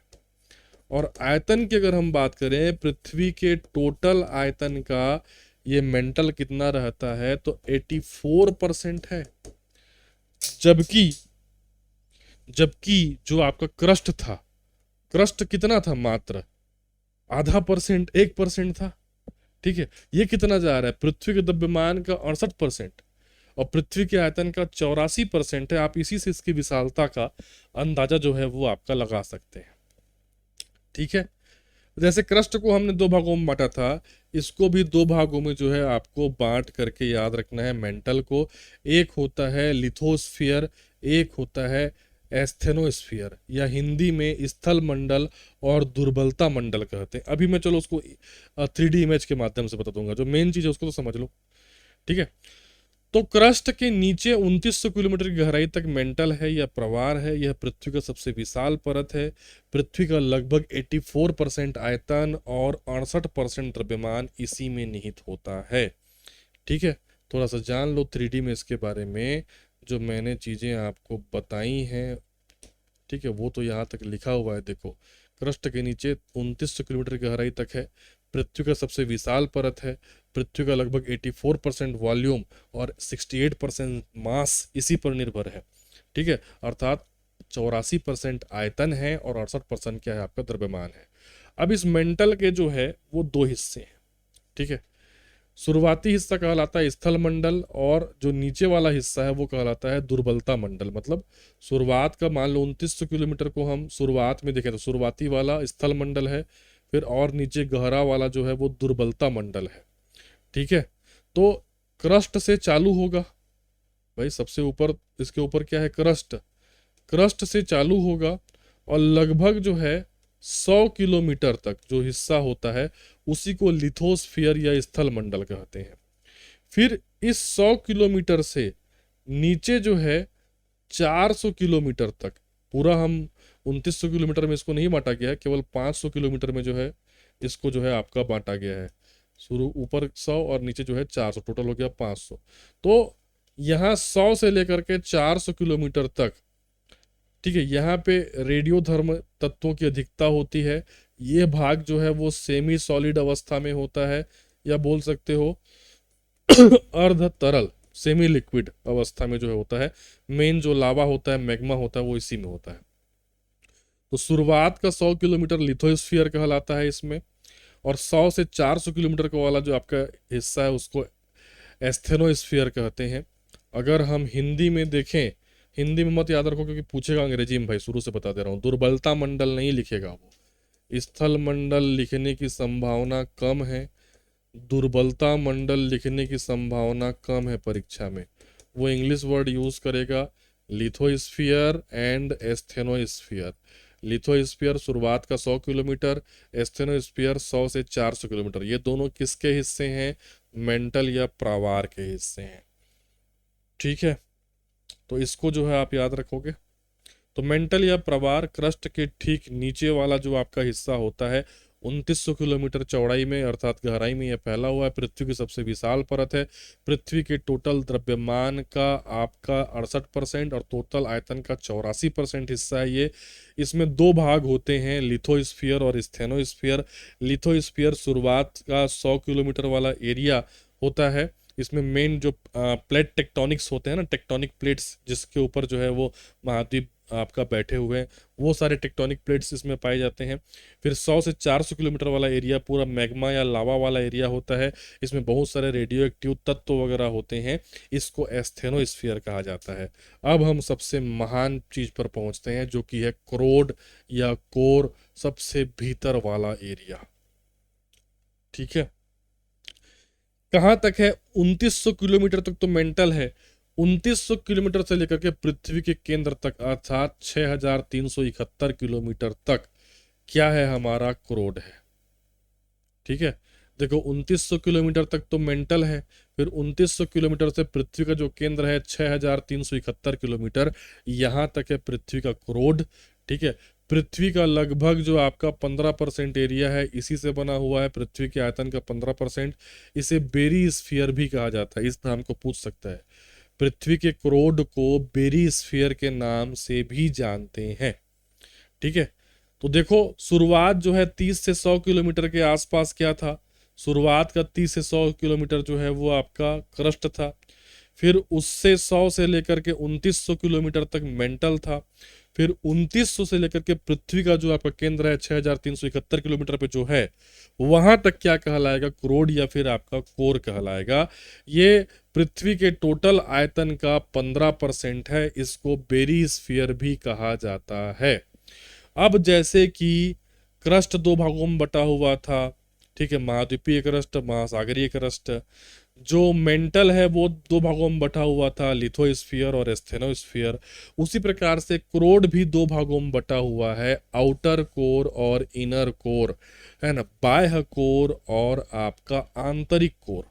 और आयतन की अगर हम बात करें, पृथ्वी के टोटल आयतन का ये मेंटल कितना रहता है? तो 84% है। जबकि जबकि जो आपका क्रस्ट था, क्रस्ट कितना था? मात्र आधा परसेंट, 1% था। ठीक है, ये कितना जा रहा है? पृथ्वी के द्रव्यमान का 68% और पृथ्वी के आयतन का 84% है। आप इसी से इसकी विशालता का अंदाजा जो है वो आपका लगा सकते हैं। ठीक है, जैसे क्रस्ट को हमने दो भागों में बांटा था, इसको भी दो भागों में जो है आपको बांट करके याद रखना है मेंटल को। एक होता है लिथोस्फियर, एक होता है एस्थेनोस्फियर, या हिंदी में स्थल मंडल और दुर्बलता मंडल कहते हैं। अभी मैं चलो उसको 3D इमेज के माध्यम से बता दूंगा, जो मेन चीज है उसको तो समझ लो। ठीक है, तो क्रस्ट के नीचे 2900 किलोमीटर की गहराई तक मेंटल है या प्रवार है। यह पृथ्वी का सबसे विशाल परत है। पृथ्वी का लगभग 84% आयतन और 68% द्रव्यमान इसी में निहित होता है। ठीक है, थोड़ा सा जान लो 3D में इसके बारे में, जो मैंने चीजें आपको बताई हैं। ठीक है, वो तो यहाँ तक लिखा हुआ है, देखो। क्रस्ट के नीचे 2900 किलोमीटर की गहराई तक है, पृथ्वी का सबसे विशाल परत है, पृथ्वी का लगभग 84% वॉल्यूम और 68% मास इसी पर निर्भर है। ठीक है, अर्थात 84% आयतन है और 68% क्या है? आपका द्रव्यमान है। अब इस मेंटल के जो है वो दो हिस्से हैं। ठीक है, शुरुआती हिस्सा कहलाता है स्थल मंडल, और जो नीचे वाला हिस्सा है वो कहलाता है दुर्बलता मंडल। मतलब शुरुआत का, मान लो 2900 किलोमीटर को हम शुरुआत में देखें तो शुरुआती वाला स्थल मंडल है, फिर और नीचे गहरा वाला जो है वो दुर्बलता मंडल है। ठीक है, तो क्रस्ट से चालू होगा भाई, सबसे ऊपर इसके ऊपर क्या है? क्रस्ट। क्रस्ट से चालू होगा और लगभग जो है 100 किलोमीटर तक जो हिस्सा होता है उसी को लिथोस्फियर या स्थल मंडल कहते हैं। फिर इस 100 किलोमीटर से नीचे जो है 400 किलोमीटर तक, पूरा हम 2900 किलोमीटर में इसको नहीं बांटा गया है, केवल 500 किलोमीटर में जो है इसको जो है आपका बांटा गया है। शुरू ऊपर 100 और नीचे जो है 400, टोटल हो गया 500। तो यहाँ 100 से लेकर के 400 किलोमीटर तक, ठीक है, यहाँ पे रेडियो धर्म तत्वों की अधिकता होती है। ये भाग जो है वो सेमी सॉलिड अवस्था में होता है, या बोल सकते हो अर्ध तरल, सेमी लिक्विड अवस्था में जो है होता है। मेन जो लावा होता है, मैग्मा होता है, वो इसी में होता है। तो शुरुआत का 100 किलोमीटर लिथोस्फियर कहलाता है इसमें, और 100 से 400 किलोमीटर का वाला जो आपका हिस्सा है उसको एस्थेनोस्फियर कहते हैं। अगर हम हिंदी में देखें, हिंदी में मत याद रखो क्योंकि पूछेगा अंग्रेजी में, भाई शुरू से बता दे रहा हूँ, दुर्बलता मंडल नहीं लिखेगा वो, स्थल मंडल लिखने की संभावना कम है। दुर्बलता मंडल लिखने की संभावना कम है परीक्षा में, वो इंग्लिश वर्ड यूज करेगा, लिथोस्फियर एंड एस्थेनोस्फियर। लिथोस्फियर शुरुआत का 100 किलोमीटर, एस्थेनोस्फियर 100 से 400 किलोमीटर। ये दोनों किसके हिस्से हैं? मेंटल या प्रावार के हिस्से हैं। ठीक है, तो इसको जो है आप याद रखोगे। तो मेंटल या प्रवार क्रस्ट के ठीक नीचे वाला जो आपका हिस्सा होता है, 2900 किलोमीटर चौड़ाई में अर्थात गहराई में यह फैला हुआ है, पृथ्वी की सबसे विशाल परत है। पृथ्वी के टोटल द्रव्यमान का आपका 68% और टोटल आयतन का 84% हिस्सा है ये। इसमें दो भाग होते हैं, लिथोस्फियर और स्थेनोस्फियर। लिथोस्फियर शुरुआत का 100 किलोमीटर वाला एरिया होता है। इसमें मेन जो प्लेट टेक्टोनिक्स होते हैं ना, टेक्टोनिक प्लेट्स जिसके ऊपर जो है वो महाद्वीप आपका बैठे हुए हैं, वो सारे टेक्टोनिक प्लेट्स इसमें पाए जाते हैं। फिर 100 से 400 किलोमीटर वाला एरिया पूरा मैग्मा या लावा वाला एरिया होता है, इसमें बहुत सारे रेडियो एक्टिव तत्व वगैरह होते हैं, इसको एस्थेनोस्फीयर कहा जाता है। अब हम सबसे महान चीज पर पहुंचते हैं, जो कि है क्रोड या कोर, सबसे भीतर वाला एरिया। ठीक है, कहां तक है? 2900 किलोमीटर तक तो मेंटल है, 2900 किलोमीटर से लेकर के पृथ्वी के केंद्र तक अर्थात 6371 किलोमीटर तक क्या है? हमारा क्रोड है। ठीक है, देखो 2900 किलोमीटर तक तो मेंटल है, फिर 2900 किलोमीटर से पृथ्वी का जो केंद्र है 6371 किलोमीटर, यहां तक है पृथ्वी का क्रोड। ठीक है, पृथ्वी का लगभग जो आपका 15% एरिया है इसी से बना हुआ है, पृथ्वी के आयतन का 15%। इसे बेरी स्फीयर भी कहा जाता है, इस नाम को पूछ सकता है। पृथ्वी के क्रोड को बेरी स्फीयर के नाम से भी जानते हैं। ठीक है, तो देखो शुरुआत जो है 30 से 100 किलोमीटर के आसपास क्या था? शुरुआत का 30 से 100 किलोमीटर जो है वो आपका क्रस्ट था। फिर उससे 100 से लेकर के 2900 किलोमीटर तक मेंटल था। फिर 2900 से लेकर के पृथ्वी का जो आपका केंद्र है 6371 किलोमीटर पे जो है, वहां तक क्या कहलाएगा? क्रोड या फिर आपका कोर कहलाएगा। ये पृथ्वी के टोटल आयतन का 15% है, इसको बेरी स्फीयर भी कहा जाता है। अब जैसे कि क्रस्ट दो भागों में बटा हुआ था, ठीक है, महाद्वीपीय क्रस्ट, महासागरीय क्रस्ट। जो मेंटल है वो दो भागों में बटा हुआ था, लिथोस्फीयर और एस्थेनोस्फीयर। उसी प्रकार से क्रोड भी दो भागों में बटा हुआ है, आउटर कोर और इनर कोर, है ना, बाह्य कोर और आपका आंतरिक कोर।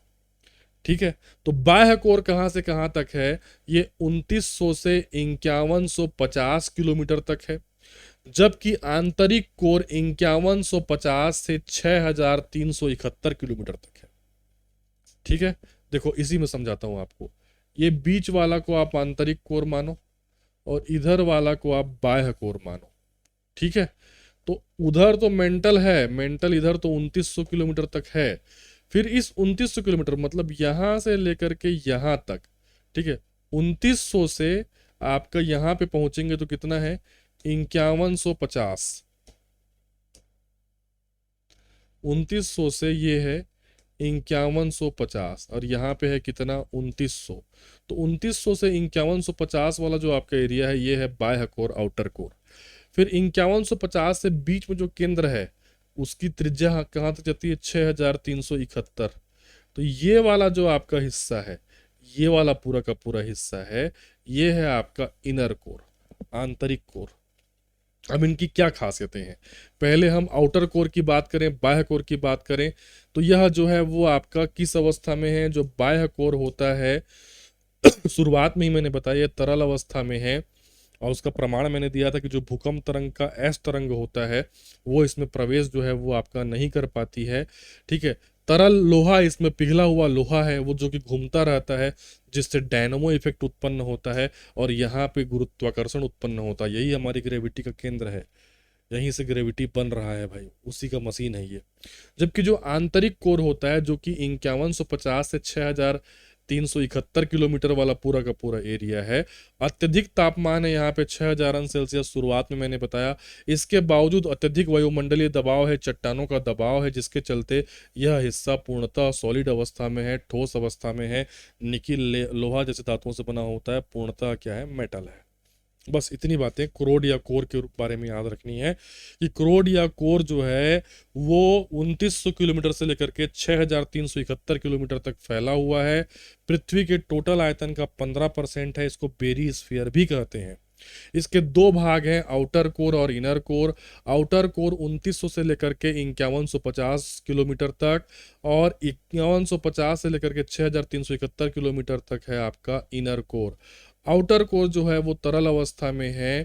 ठीक है, तो बाह्य कोर कहां से कहां तक है? ये 2900 से 5150 किलोमीटर तक है, जबकि आंतरिक कोर 5150 से 6371 किलोमीटर तक है। ठीक है, देखो इसी में समझाता हूं आपको। ये बीच वाला को आप आंतरिक कोर मानो और इधर वाला को आप बाह्य कोर मानो। ठीक है, तो उधर तो मेंटल है, मेंटल इधर तो 2900 किलोमीटर तक है। फिर इस 2900 किलोमीटर मतलब यहां से लेकर के यहां तक, ठीक है, 2900 से आपका यहां पे पहुंचेंगे तो कितना है? 5150। 2900 से ये है 5150 और यहाँ पे है कितना? 2900। तो 2900 से 5150 वाला जो आपका एरिया है ये है बाह्य कोर, आउटर कोर। फिर 5150 से बीच में जो केंद्र है उसकी त्रिज्या कहाँ तक जाती है? 6371। तो ये वाला जो आपका हिस्सा है, ये वाला पूरा का पूरा हिस्सा है, ये है आपका इनर कोर, आंतरिक कोर। अब इनकी क्या खासियतें हैं? पहले हम आउटर कोर की बात करें, बाह्य कोर की बात करें, तो यह जो है वो आपका किस अवस्था में है? जो बाह्य कोर होता है शुरुआत में ही मैंने बताया ये तरल अवस्था में है, और उसका प्रमाण मैंने दिया था कि जो भूकंप तरंग का एस तरंग होता है वो इसमें प्रवेश जो है वो आपका नहीं कर पाती है। ठीक है, तरल लोहा, इसमें पिघला हुआ लोहा है वो जो कि घूमता रहता है, जिससे डायनामो इफेक्ट उत्पन्न होता है और यहाँ पे गुरुत्वाकर्षण उत्पन्न होता है। यही हमारी ग्रेविटी का केंद्र है, यहीं से ग्रेविटी बन रहा है भाई, उसी का मशीन है ये। जबकि जो आंतरिक कोर होता है जो कि 5150 से 6371 किलोमीटर वाला पूरा का पूरा एरिया है, अत्यधिक तापमान है यहाँ पे 6000 अंश सेल्सियस, शुरुआत में मैंने बताया। इसके बावजूद अत्यधिक वायुमंडलीय दबाव है, चट्टानों का दबाव है, जिसके चलते यह हिस्सा पूर्णतः सॉलिड अवस्था में है, ठोस अवस्था में है। निकिल लोहा जैसे धातुओं से बना होता है, पूर्णतः क्या है? मेटल है। बस इतनी बातें क्रोड या कोर के बारे में याद रखनी है कि क्रोड या कोर जो है वो 2900 किलोमीटर से लेकर के 6371 किलोमीटर तक फैला हुआ है। पृथ्वी के टोटल आयतन का 15% है, इसको बेरी स्फीयर भी कहते हैं। इसके दो भाग हैं, आउटर कोर और इनर कोर। आउटर कोर 2900 से लेकर के 5150 किलोमीटर तक, और 5150 से लेकर के 6371 किलोमीटर तक है आपका इनर कोर। आउटर कोर जो है वो तरल अवस्था में है।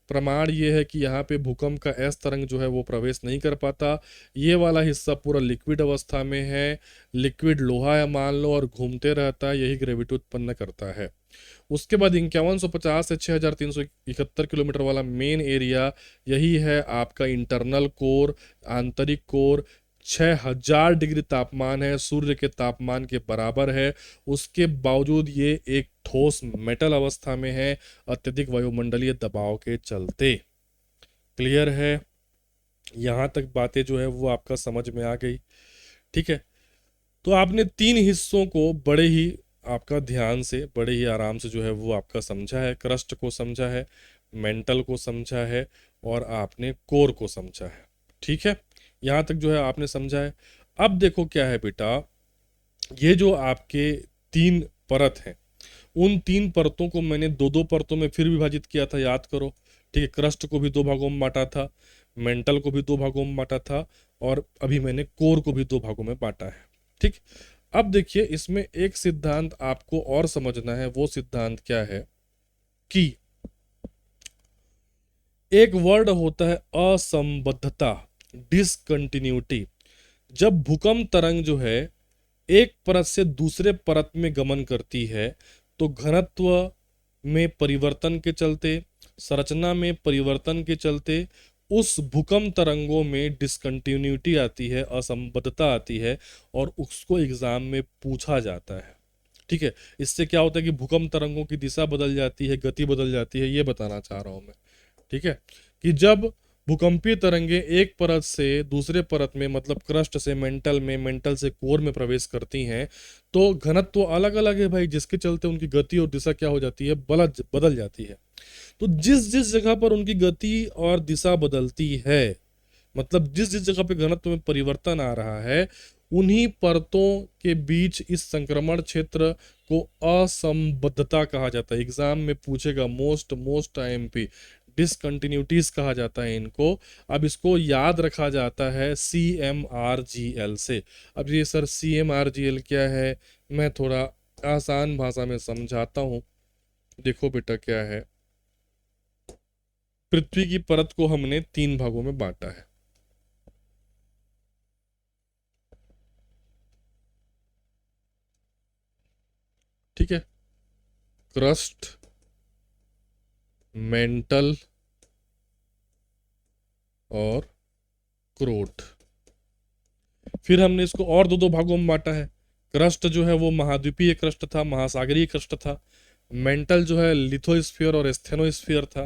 प्रमाण ये है कि यहाँ पे भूकंप का एस तरंग जो है वो प्रवेश नहीं कर पाता। ये वाला हिस्सा पूरा लिक्विड अवस्था में है, लिक्विड लोहा है मान लो, और घूमते रहता है, यही ग्रेविटी उत्पन्न करता है। उसके बाद 5150 से 6371 किलोमीटर वाला मेन एरिया, यही है आपका इंटरनल कोर, आंतरिक कोर। 6000 डिग्री तापमान है, सूर्य के तापमान के बराबर है। उसके बावजूद ये एक ठोस मेटल अवस्था में है, अत्यधिक वायुमंडलीय दबाव के चलते। क्लियर है? यहां तक बातें जो है वो आपका समझ में आ गई। ठीक है, तो आपने 3 हिस्सों को बड़े ही आपका ध्यान से, बड़े ही आराम से जो है वो आपका समझा है। क्रस्ट को समझा है, मेंटल को समझा है, और आपने कोर को समझा है। ठीक है, यहाँ तक जो है आपने समझा है। अब देखो क्या है बेटा, ये जो आपके 3 परत हैं, उन 3 परतों को मैंने दो दो परतों में फिर विभाजित किया था, याद करो। ठीक है, क्रस्ट को भी 2 भागों में बांटा था, मेंटल को भी 2 भागों में बांटा था, और अभी मैंने कोर को भी 2 भागों में बांटा है। ठीक, अब देखिए इसमें एक सिद्धांत आपको और समझना है। वो सिद्धांत क्या है कि एक वर्ड होता है असंबद्धता, डिसकंटिन्यूटी। जब भूकंप तरंग जो है एक परत से दूसरे परत में गमन करती है, तो घनत्व में परिवर्तन के चलते, संरचना में परिवर्तन के चलते उस भूकंप तरंगों में डिसकंटिन्यूटी आती है, असंबद्धता आती है, और उसको एग्जाम में पूछा जाता है। ठीक है, इससे क्या होता है कि भूकंप तरंगों की दिशा बदल जाती है, गति बदल जाती है, ये बताना चाह रहा हूं मैं। ठीक है, कि जब भूकंपीय तरंगे एक परत से दूसरे परत में, मतलब क्रस्ट से मेंटल में, मेंटल से कोर में प्रवेश करती हैं, तो घनत्व अलग अलग है भाई, जिसके चलते उनकी गति और दिशा क्या हो जाती है, बदल जाती है। तो जिस जिस जगह पर उनकी गति और दिशा बदलती है, मतलब जिस जिस जगह पे घनत्व में परिवर्तन आ रहा है, उन्हीं परतों के बीच इस संक्रमण क्षेत्र को असंबद्धता कहा जाता है। एग्जाम में पूछेगा, मोस्ट मोस्ट आईएमपी, डिसकंटिन्यूटीज कहा जाता है इनको। अब इसको याद रखा जाता है CMRGL से। अब ये सर CMRGL क्या है, मैं थोड़ा आसान भाषा में समझाता हूं। देखो बेटा क्या है, पृथ्वी की परत को हमने 3 भागों में बांटा है। ठीक है, क्रस्ट, मेंटल और क्रोट। फिर हमने इसको और दो दो भागों में बांटा है। क्रस्ट जो है वो महाद्वीपीय क्रस्ट था, महासागरीय क्रस्ट था। मेंटल जो है लिथोस्फीयर और स्टेनोस्फीयर था।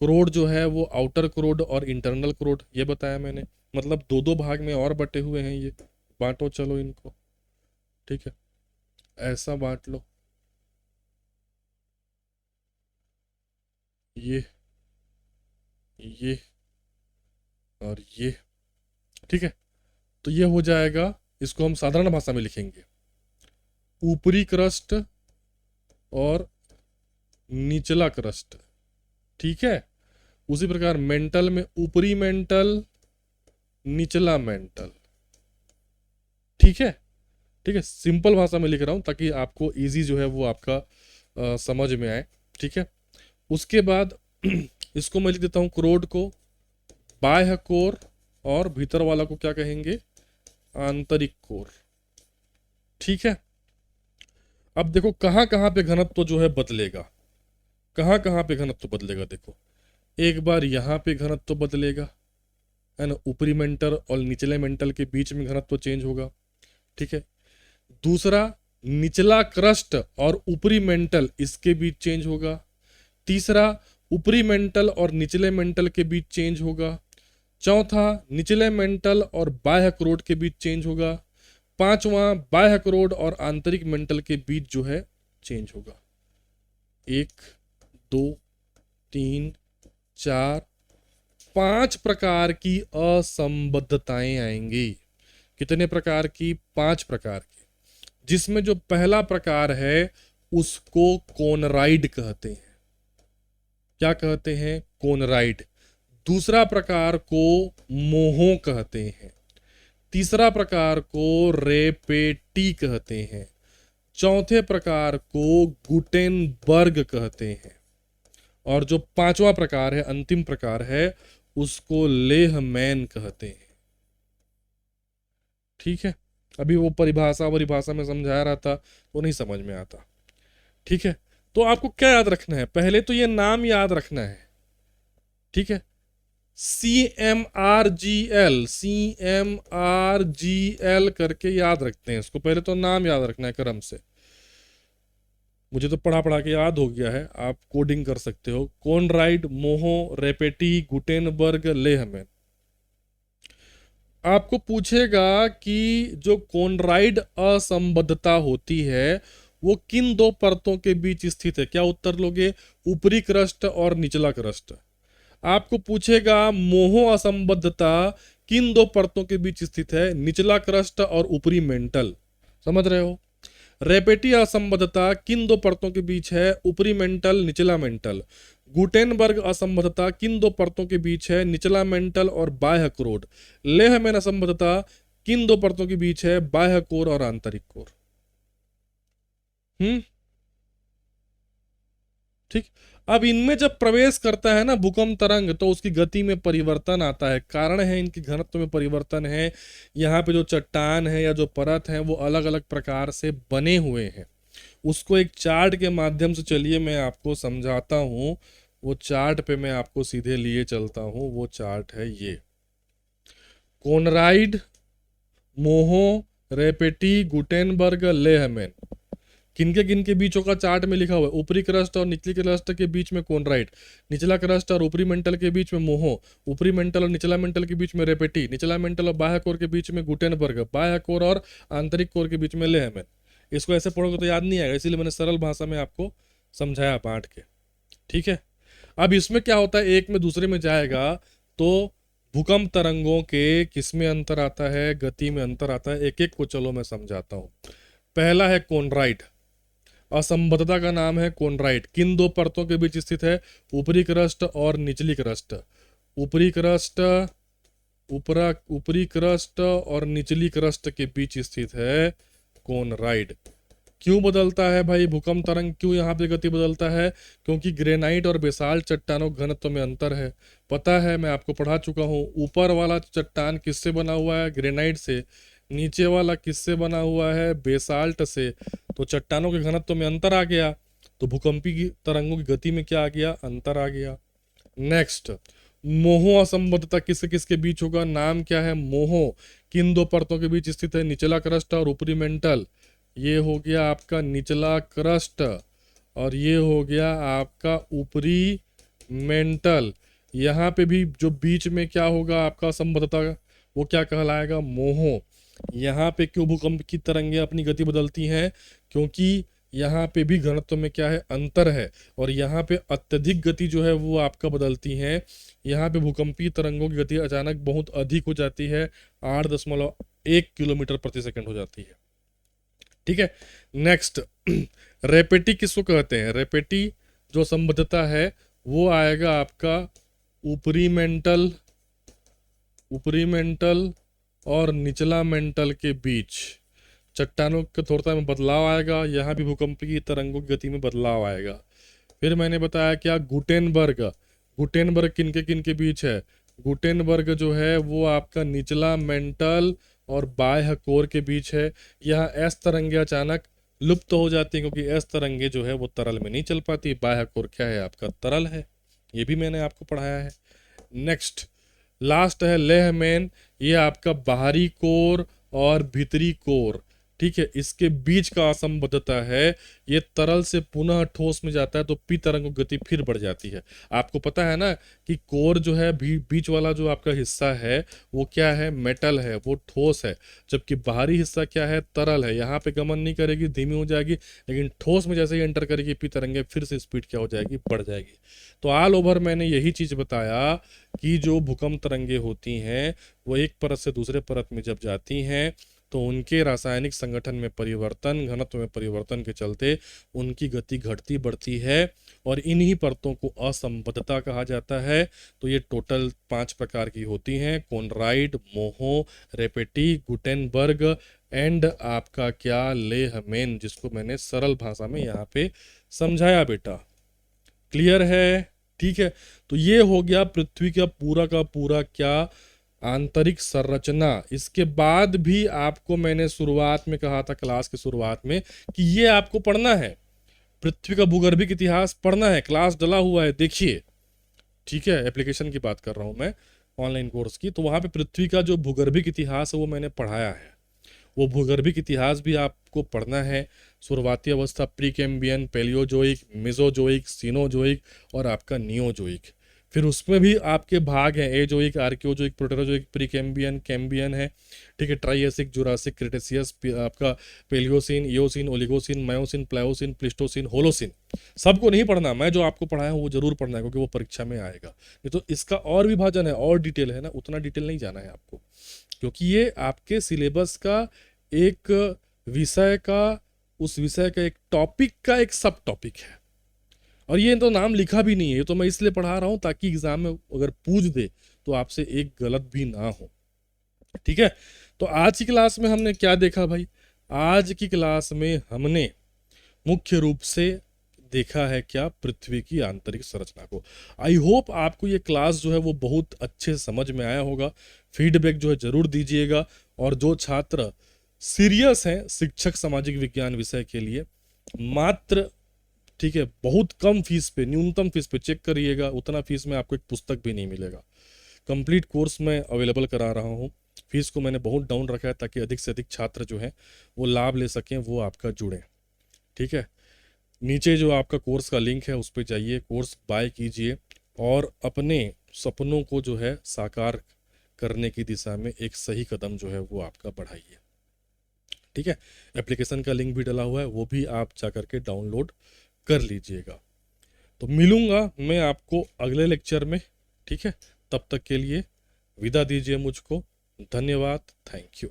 क्रोड जो है वो आउटर क्रोड और इंटरनल क्रोड, ये बताया मैंने। मतलब दो दो भाग में और बटे हुए हैं ये। बांटो चलो इनको। ठीक है, ऐसा बांट लो, ये ये और ये। ठीक है, तो ये हो जाएगा, इसको हम साधारण भाषा में लिखेंगे, ऊपरी क्रस्ट और निचला क्रस्ट। ठीक है, उसी प्रकार मेंटल में ऊपरी मेंटल, निचला मेंटल। ठीक है, ठीक है, सिंपल भाषा में लिख रहा हूं ताकि आपको इजी जो है वो आपका समझ में आए। ठीक है, उसके बाद इसको मैं लिख देता हूं, क्रोड को बाह्य कोर, और भीतर वाला को क्या कहेंगे, आंतरिक कोर। ठीक है, अब देखो कहाँ कहाँ पे घनत्व जो है बदलेगा, कहाँ कहाँ पे घनत्व बदलेगा। देखो, एक बार यहाँ पे घनत्व बदलेगा, है ना, ऊपरी मेंटल और निचले मेंटल के बीच में घनत्व चेंज होगा। ठीक है, दूसरा निचला क्रस्ट और ऊपरी मेंटल, इसके बीच चेंज होगा। तीसरा ऊपरी मेंटल और निचले मेंटल के बीच चेंज होगा। चौथा निचले मेंटल और बाह्य क्रोड के बीच चेंज होगा। पांचवा बाह्य क्रोड और आंतरिक मेंटल के बीच जो है चेंज होगा। 1 2 3 4 5 प्रकार की असंबद्धताएं आएंगी। कितने प्रकार की, 5 प्रकार की। जिसमें जो पहला प्रकार है उसको कोनराइड कहते हैं। क्या कहते हैं, कोनराइड। दूसरा प्रकार को मोहो कहते हैं। तीसरा प्रकार को रेपेटी कहते हैं। चौथे प्रकार को गुटेनबर्ग कहते हैं। और जो पांचवा प्रकार है, अंतिम प्रकार है, उसको लेहमैन कहते हैं। ठीक है, अभी वो परिभाषा में समझा रहा था तो नहीं समझ में आता। ठीक है, तो आपको क्या याद रखना है, पहले तो ये नाम याद रखना है। ठीक है, CMRGL करके याद रखते हैं इसको, पहले तो नाम याद रखना है क्रम से। मुझे तो पढ़ा पढ़ा के याद हो गया है, आप कोडिंग कर सकते हो। कोनराइड, मोहो, रेपेटी, गुटेनबर्ग, लेहमैन। आपको पूछेगा कि जो कोनराइड असंबद्धता होती है वो किन दो परतों के बीच स्थित है, क्या उत्तर लोगे? ऊपरी क्रस्ट और निचला क्रस्ट। आपको पूछेगा मोहो असंबद्धता किन दो परतों के बीच स्थित है, निचला क्रस्ट और ऊपरी मेंटल। समझ रहे हो? रेपेटी असंबद्धता किन दो परतों के बीच है, ऊपरी मेंटल, निचला मेंटल। गुटेनबर्ग असंबद्धता किन दो परतों के बीच है, निचला मेंटल और बाह्य क्रोड। लेहमैन असंबद्धता किन दो परतों के बीच है, बाह्य कोर और आंतरिक कोर। ठीक। अब इनमें जब प्रवेश करता है ना भूकंप तरंग, तो उसकी गति में परिवर्तन आता है। कारण है इनकी घनत्व में परिवर्तन है। यहाँ पे जो चट्टान है या जो परत है वो अलग अलग प्रकार से बने हुए हैं। उसको एक चार्ट के माध्यम से चलिए मैं आपको समझाता हूँ। वो चार्ट पे मैं आपको सीधे लिए चलता हूँ। वो चार्ट है ये। कोनराइड, मोहो, रेपेटी, गुटेनबर्ग, लेहमैन, किनके बीचों का चार्ट में लिखा हुआ है। ऊपरी क्रस्ट और निचली क्रस्ट के बीच में कोनराइड, निचला क्रस्ट और ऊपरी मेंटल के बीच में मोहो, ऊपरी मेंटल और निचला मेंटल के बीच में रेपेटी, निचला मेंटल और बाह्य कोर के बीच में गुटेनबर्ग, बाह्य कोर और आंतरिक कोर के बीच में लेहमैन। इसको ऐसे पढ़ोगे तो याद नहीं आएगा, इसीलिए मैंने सरल भाषा में आपको समझाया बांट के। ठीक है। अब इसमें क्या होता है, एक में दूसरे में जाएगा तो भूकंप तरंगों के किस में अंतर आता है, गति में अंतर आता है। एक एक को चलो मैं समझाता हूँ। पहला है कोनराइड। असंबद्धता का नाम है कोनराइड। किन दो परतों के बीच स्थित है, ऊपरी क्रस्ट और निचली क्रस्ट। ऊपरी क्रस्ट, ऊपरी क्रस्ट और निचली क्रस्ट के बीच स्थित है कोनराइड। क्यों बदलता है भाई भूकंप तरंग, क्यों यहाँ पे गति बदलता है? क्योंकि ग्रेनाइट और बेसाल्ट चट्टानों के घनत्व में अंतर है। पता है, मैं आपको पढ़ा चुका हूँ। ऊपर वाला चट्टान किससे बना हुआ है? ग्रेनाइट से। नीचे वाला किससे बना हुआ है? बेसाल्ट से। तो चट्टानों के घनत्व में अंतर आ गया, तो भूकंपी की तरंगों की गति में क्या आ गया? अंतर आ गया। नेक्स्ट, मोहो असंबद्धता किसके किसके बीच होगा? नाम क्या है? मोहो। किन दो परतों के बीच स्थित है? निचला क्रस्ट और ऊपरी मेंटल। ये हो गया आपका निचला क्रस्ट और ये हो गया आपका ऊपरी मेंटल। यहाँ पे भी जो बीच में क्या होगा आपका संबद्धता, वो क्या कहलाएगा? मोहो। यहाँ पे क्यों भूकंप की तरंगें अपनी गति बदलती हैं? क्योंकि यहाँ पे भी घनत्व में क्या है? अंतर है। और यहाँ पे अत्यधिक गति जो है वो आपका बदलती है। यहाँ पे भूकंपीय तरंगों की गति अचानक बहुत अधिक हो जाती है, 8.1 किलोमीटर प्रति सेकंड हो जाती है। ठीक है। नेक्स्ट, रेपेटी किसको कहते हैं? रेपेटी जो संबद्धता है वो आएगा आपका ऊपरी मेंटल, ऊपरी मेंटल और निचला मेंटल के बीच। चट्टानों के थोड़ा में बदलाव आएगा, यहाँ भी भूकंप की तरंगों की गति में बदलाव आएगा। फिर मैंने बताया क्या? गुटेनबर्ग। गुटेनबर्ग किन के बीच है? गुटेनबर्ग जो है वो आपका निचला मेंटल और बाह्य कोर के बीच है। यहाँ एस तरंगे अचानक लुप्त हो जाती हैं, क्योंकि एस तरंगे जो है वो तरल में नहीं चल पाती। बाह्य कोर क्या है? आपका तरल है। ये भी मैंने आपको पढ़ाया है। नेक्स्ट, लास्ट है लेहमैन। ये आपका बाहरी कोर और भीतरी कोर, ठीक है, इसके बीच का असंबद्धता है। ये तरल से पुनः ठोस में जाता है तो पी तरंग की गति फिर बढ़ जाती है। आपको पता है ना कि कोर जो है बीच वाला जो आपका हिस्सा है वो क्या है? मेटल है, वो ठोस है। जबकि बाहरी हिस्सा क्या है? तरल है। यहाँ पे गमन नहीं करेगी, धीमी हो जाएगी, लेकिन ठोस में जैसे ही एंटर करेगी पी तरंगे फिर से स्पीड क्या हो जाएगी? बढ़ जाएगी। तो ऑल ओवर मैंने यही चीज बताया कि जो भूकंप तरंगे होती हैं वो एक परत से दूसरे परत में जब जाती हैं तो उनके रासायनिक संगठन में परिवर्तन, घनत्व में परिवर्तन के चलते उनकी गति घटती बढ़ती है और इन्हीं परतों को असंबद्धता कहा जाता है। तो ये टोटल 5 प्रकार की होती हैं: कोनराइड, मोहो, रेपेटी, गुटेनबर्ग एंड आपका क्या? लेहमैन, जिसको मैंने सरल भाषा में यहाँ पे समझाया बेटा। क्लियर है? ठीक है। तो ये हो गया पृथ्वी का पूरा क्या? आंतरिक संरचना। इसके बाद भी आपको मैंने शुरुआत में कहा था, क्लास के शुरुआत में, कि ये आपको पढ़ना है, पृथ्वी का भूगर्भिक इतिहास पढ़ना है। क्लास डला हुआ है, देखिए। ठीक है, एप्लीकेशन की बात कर रहा हूँ मैं, ऑनलाइन कोर्स की। तो वहाँ पे पृथ्वी का जो भूगर्भिक इतिहास है वो मैंने पढ़ाया है। वो भूगर्भिक इतिहास भी आपको पढ़ना है। शुरुआती अवस्था pre Cambrian, Paleozoic, Mesozoic, Cenozoic और आपका नियोजोइक। फिर उसमें भी आपके भाग हैं, Azoic, Archeozoic, Proterozoic, pre Cambrian, Cambrian है, ठीक है, ट्राइएसिक, जुरासिक, क्रिटेशियस, आपका Paleocene, Eocene, Oligocene, Miocene, Pliocene, Pleistocene, Holocene. सबको नहीं पढ़ना, मैं जो आपको पढ़ाया हूँ वो जरूर पढ़ना है, क्योंकि वो परीक्षा में आएगा। नहीं तो इसका और विभाजन है, और डिटेल है ना, उतना डिटेल नहीं जाना है आपको, क्योंकि ये आपके सिलेबस का एक विषय का, उस विषय का एक टॉपिक का एक सब टॉपिक है। और ये तो नाम लिखा भी नहीं है, ये तो मैं इसलिए पढ़ा रहा हूं ताकि एग्जाम में अगर पूछ दे तो आपसे एक गलत भी ना हो। ठीक है, तो आज की क्लास में हमने क्या देखा भाई? आज की क्लास में हमने मुख्य रूप से देखा है क्या, पृथ्वी की आंतरिक संरचना को। आई होप आपको ये क्लास जो है वो बहुत अच्छे से समझ में आया होगा। फीडबैक जो है जरूर दीजिएगा। और जो छात्र सीरियस हैं शिक्षक सामाजिक विज्ञान विषय के लिए, मात्र, ठीक है, बहुत कम फीस पे, न्यूनतम फीस पे, चेक करिएगा, उतना फीस में आपको एक पुस्तक भी नहीं मिलेगा। कंप्लीट कोर्स में अवेलेबल करा रहा हूँ। फीस को मैंने बहुत डाउन रखा है ताकि अधिक से अधिक छात्र जो हैं वो लाभ ले सकें, वो आपका जुड़ें। ठीक है, नीचे जो आपका कोर्स का लिंक है उस पर जाइए, कोर्स बाय कीजिए और अपने सपनों को जो है साकार करने की दिशा में एक सही कदम जो है वो आपका बढ़ाइए। ठीक है, एप्लीकेशन का लिंक भी डला हुआ है, वो भी आप जा करके डाउनलोड कर लीजिएगा। तो मिलूंगा मैं आपको अगले लेक्चर में। ठीक है, तब तक के लिए विदा दीजिए मुझको। धन्यवाद, थैंक यू।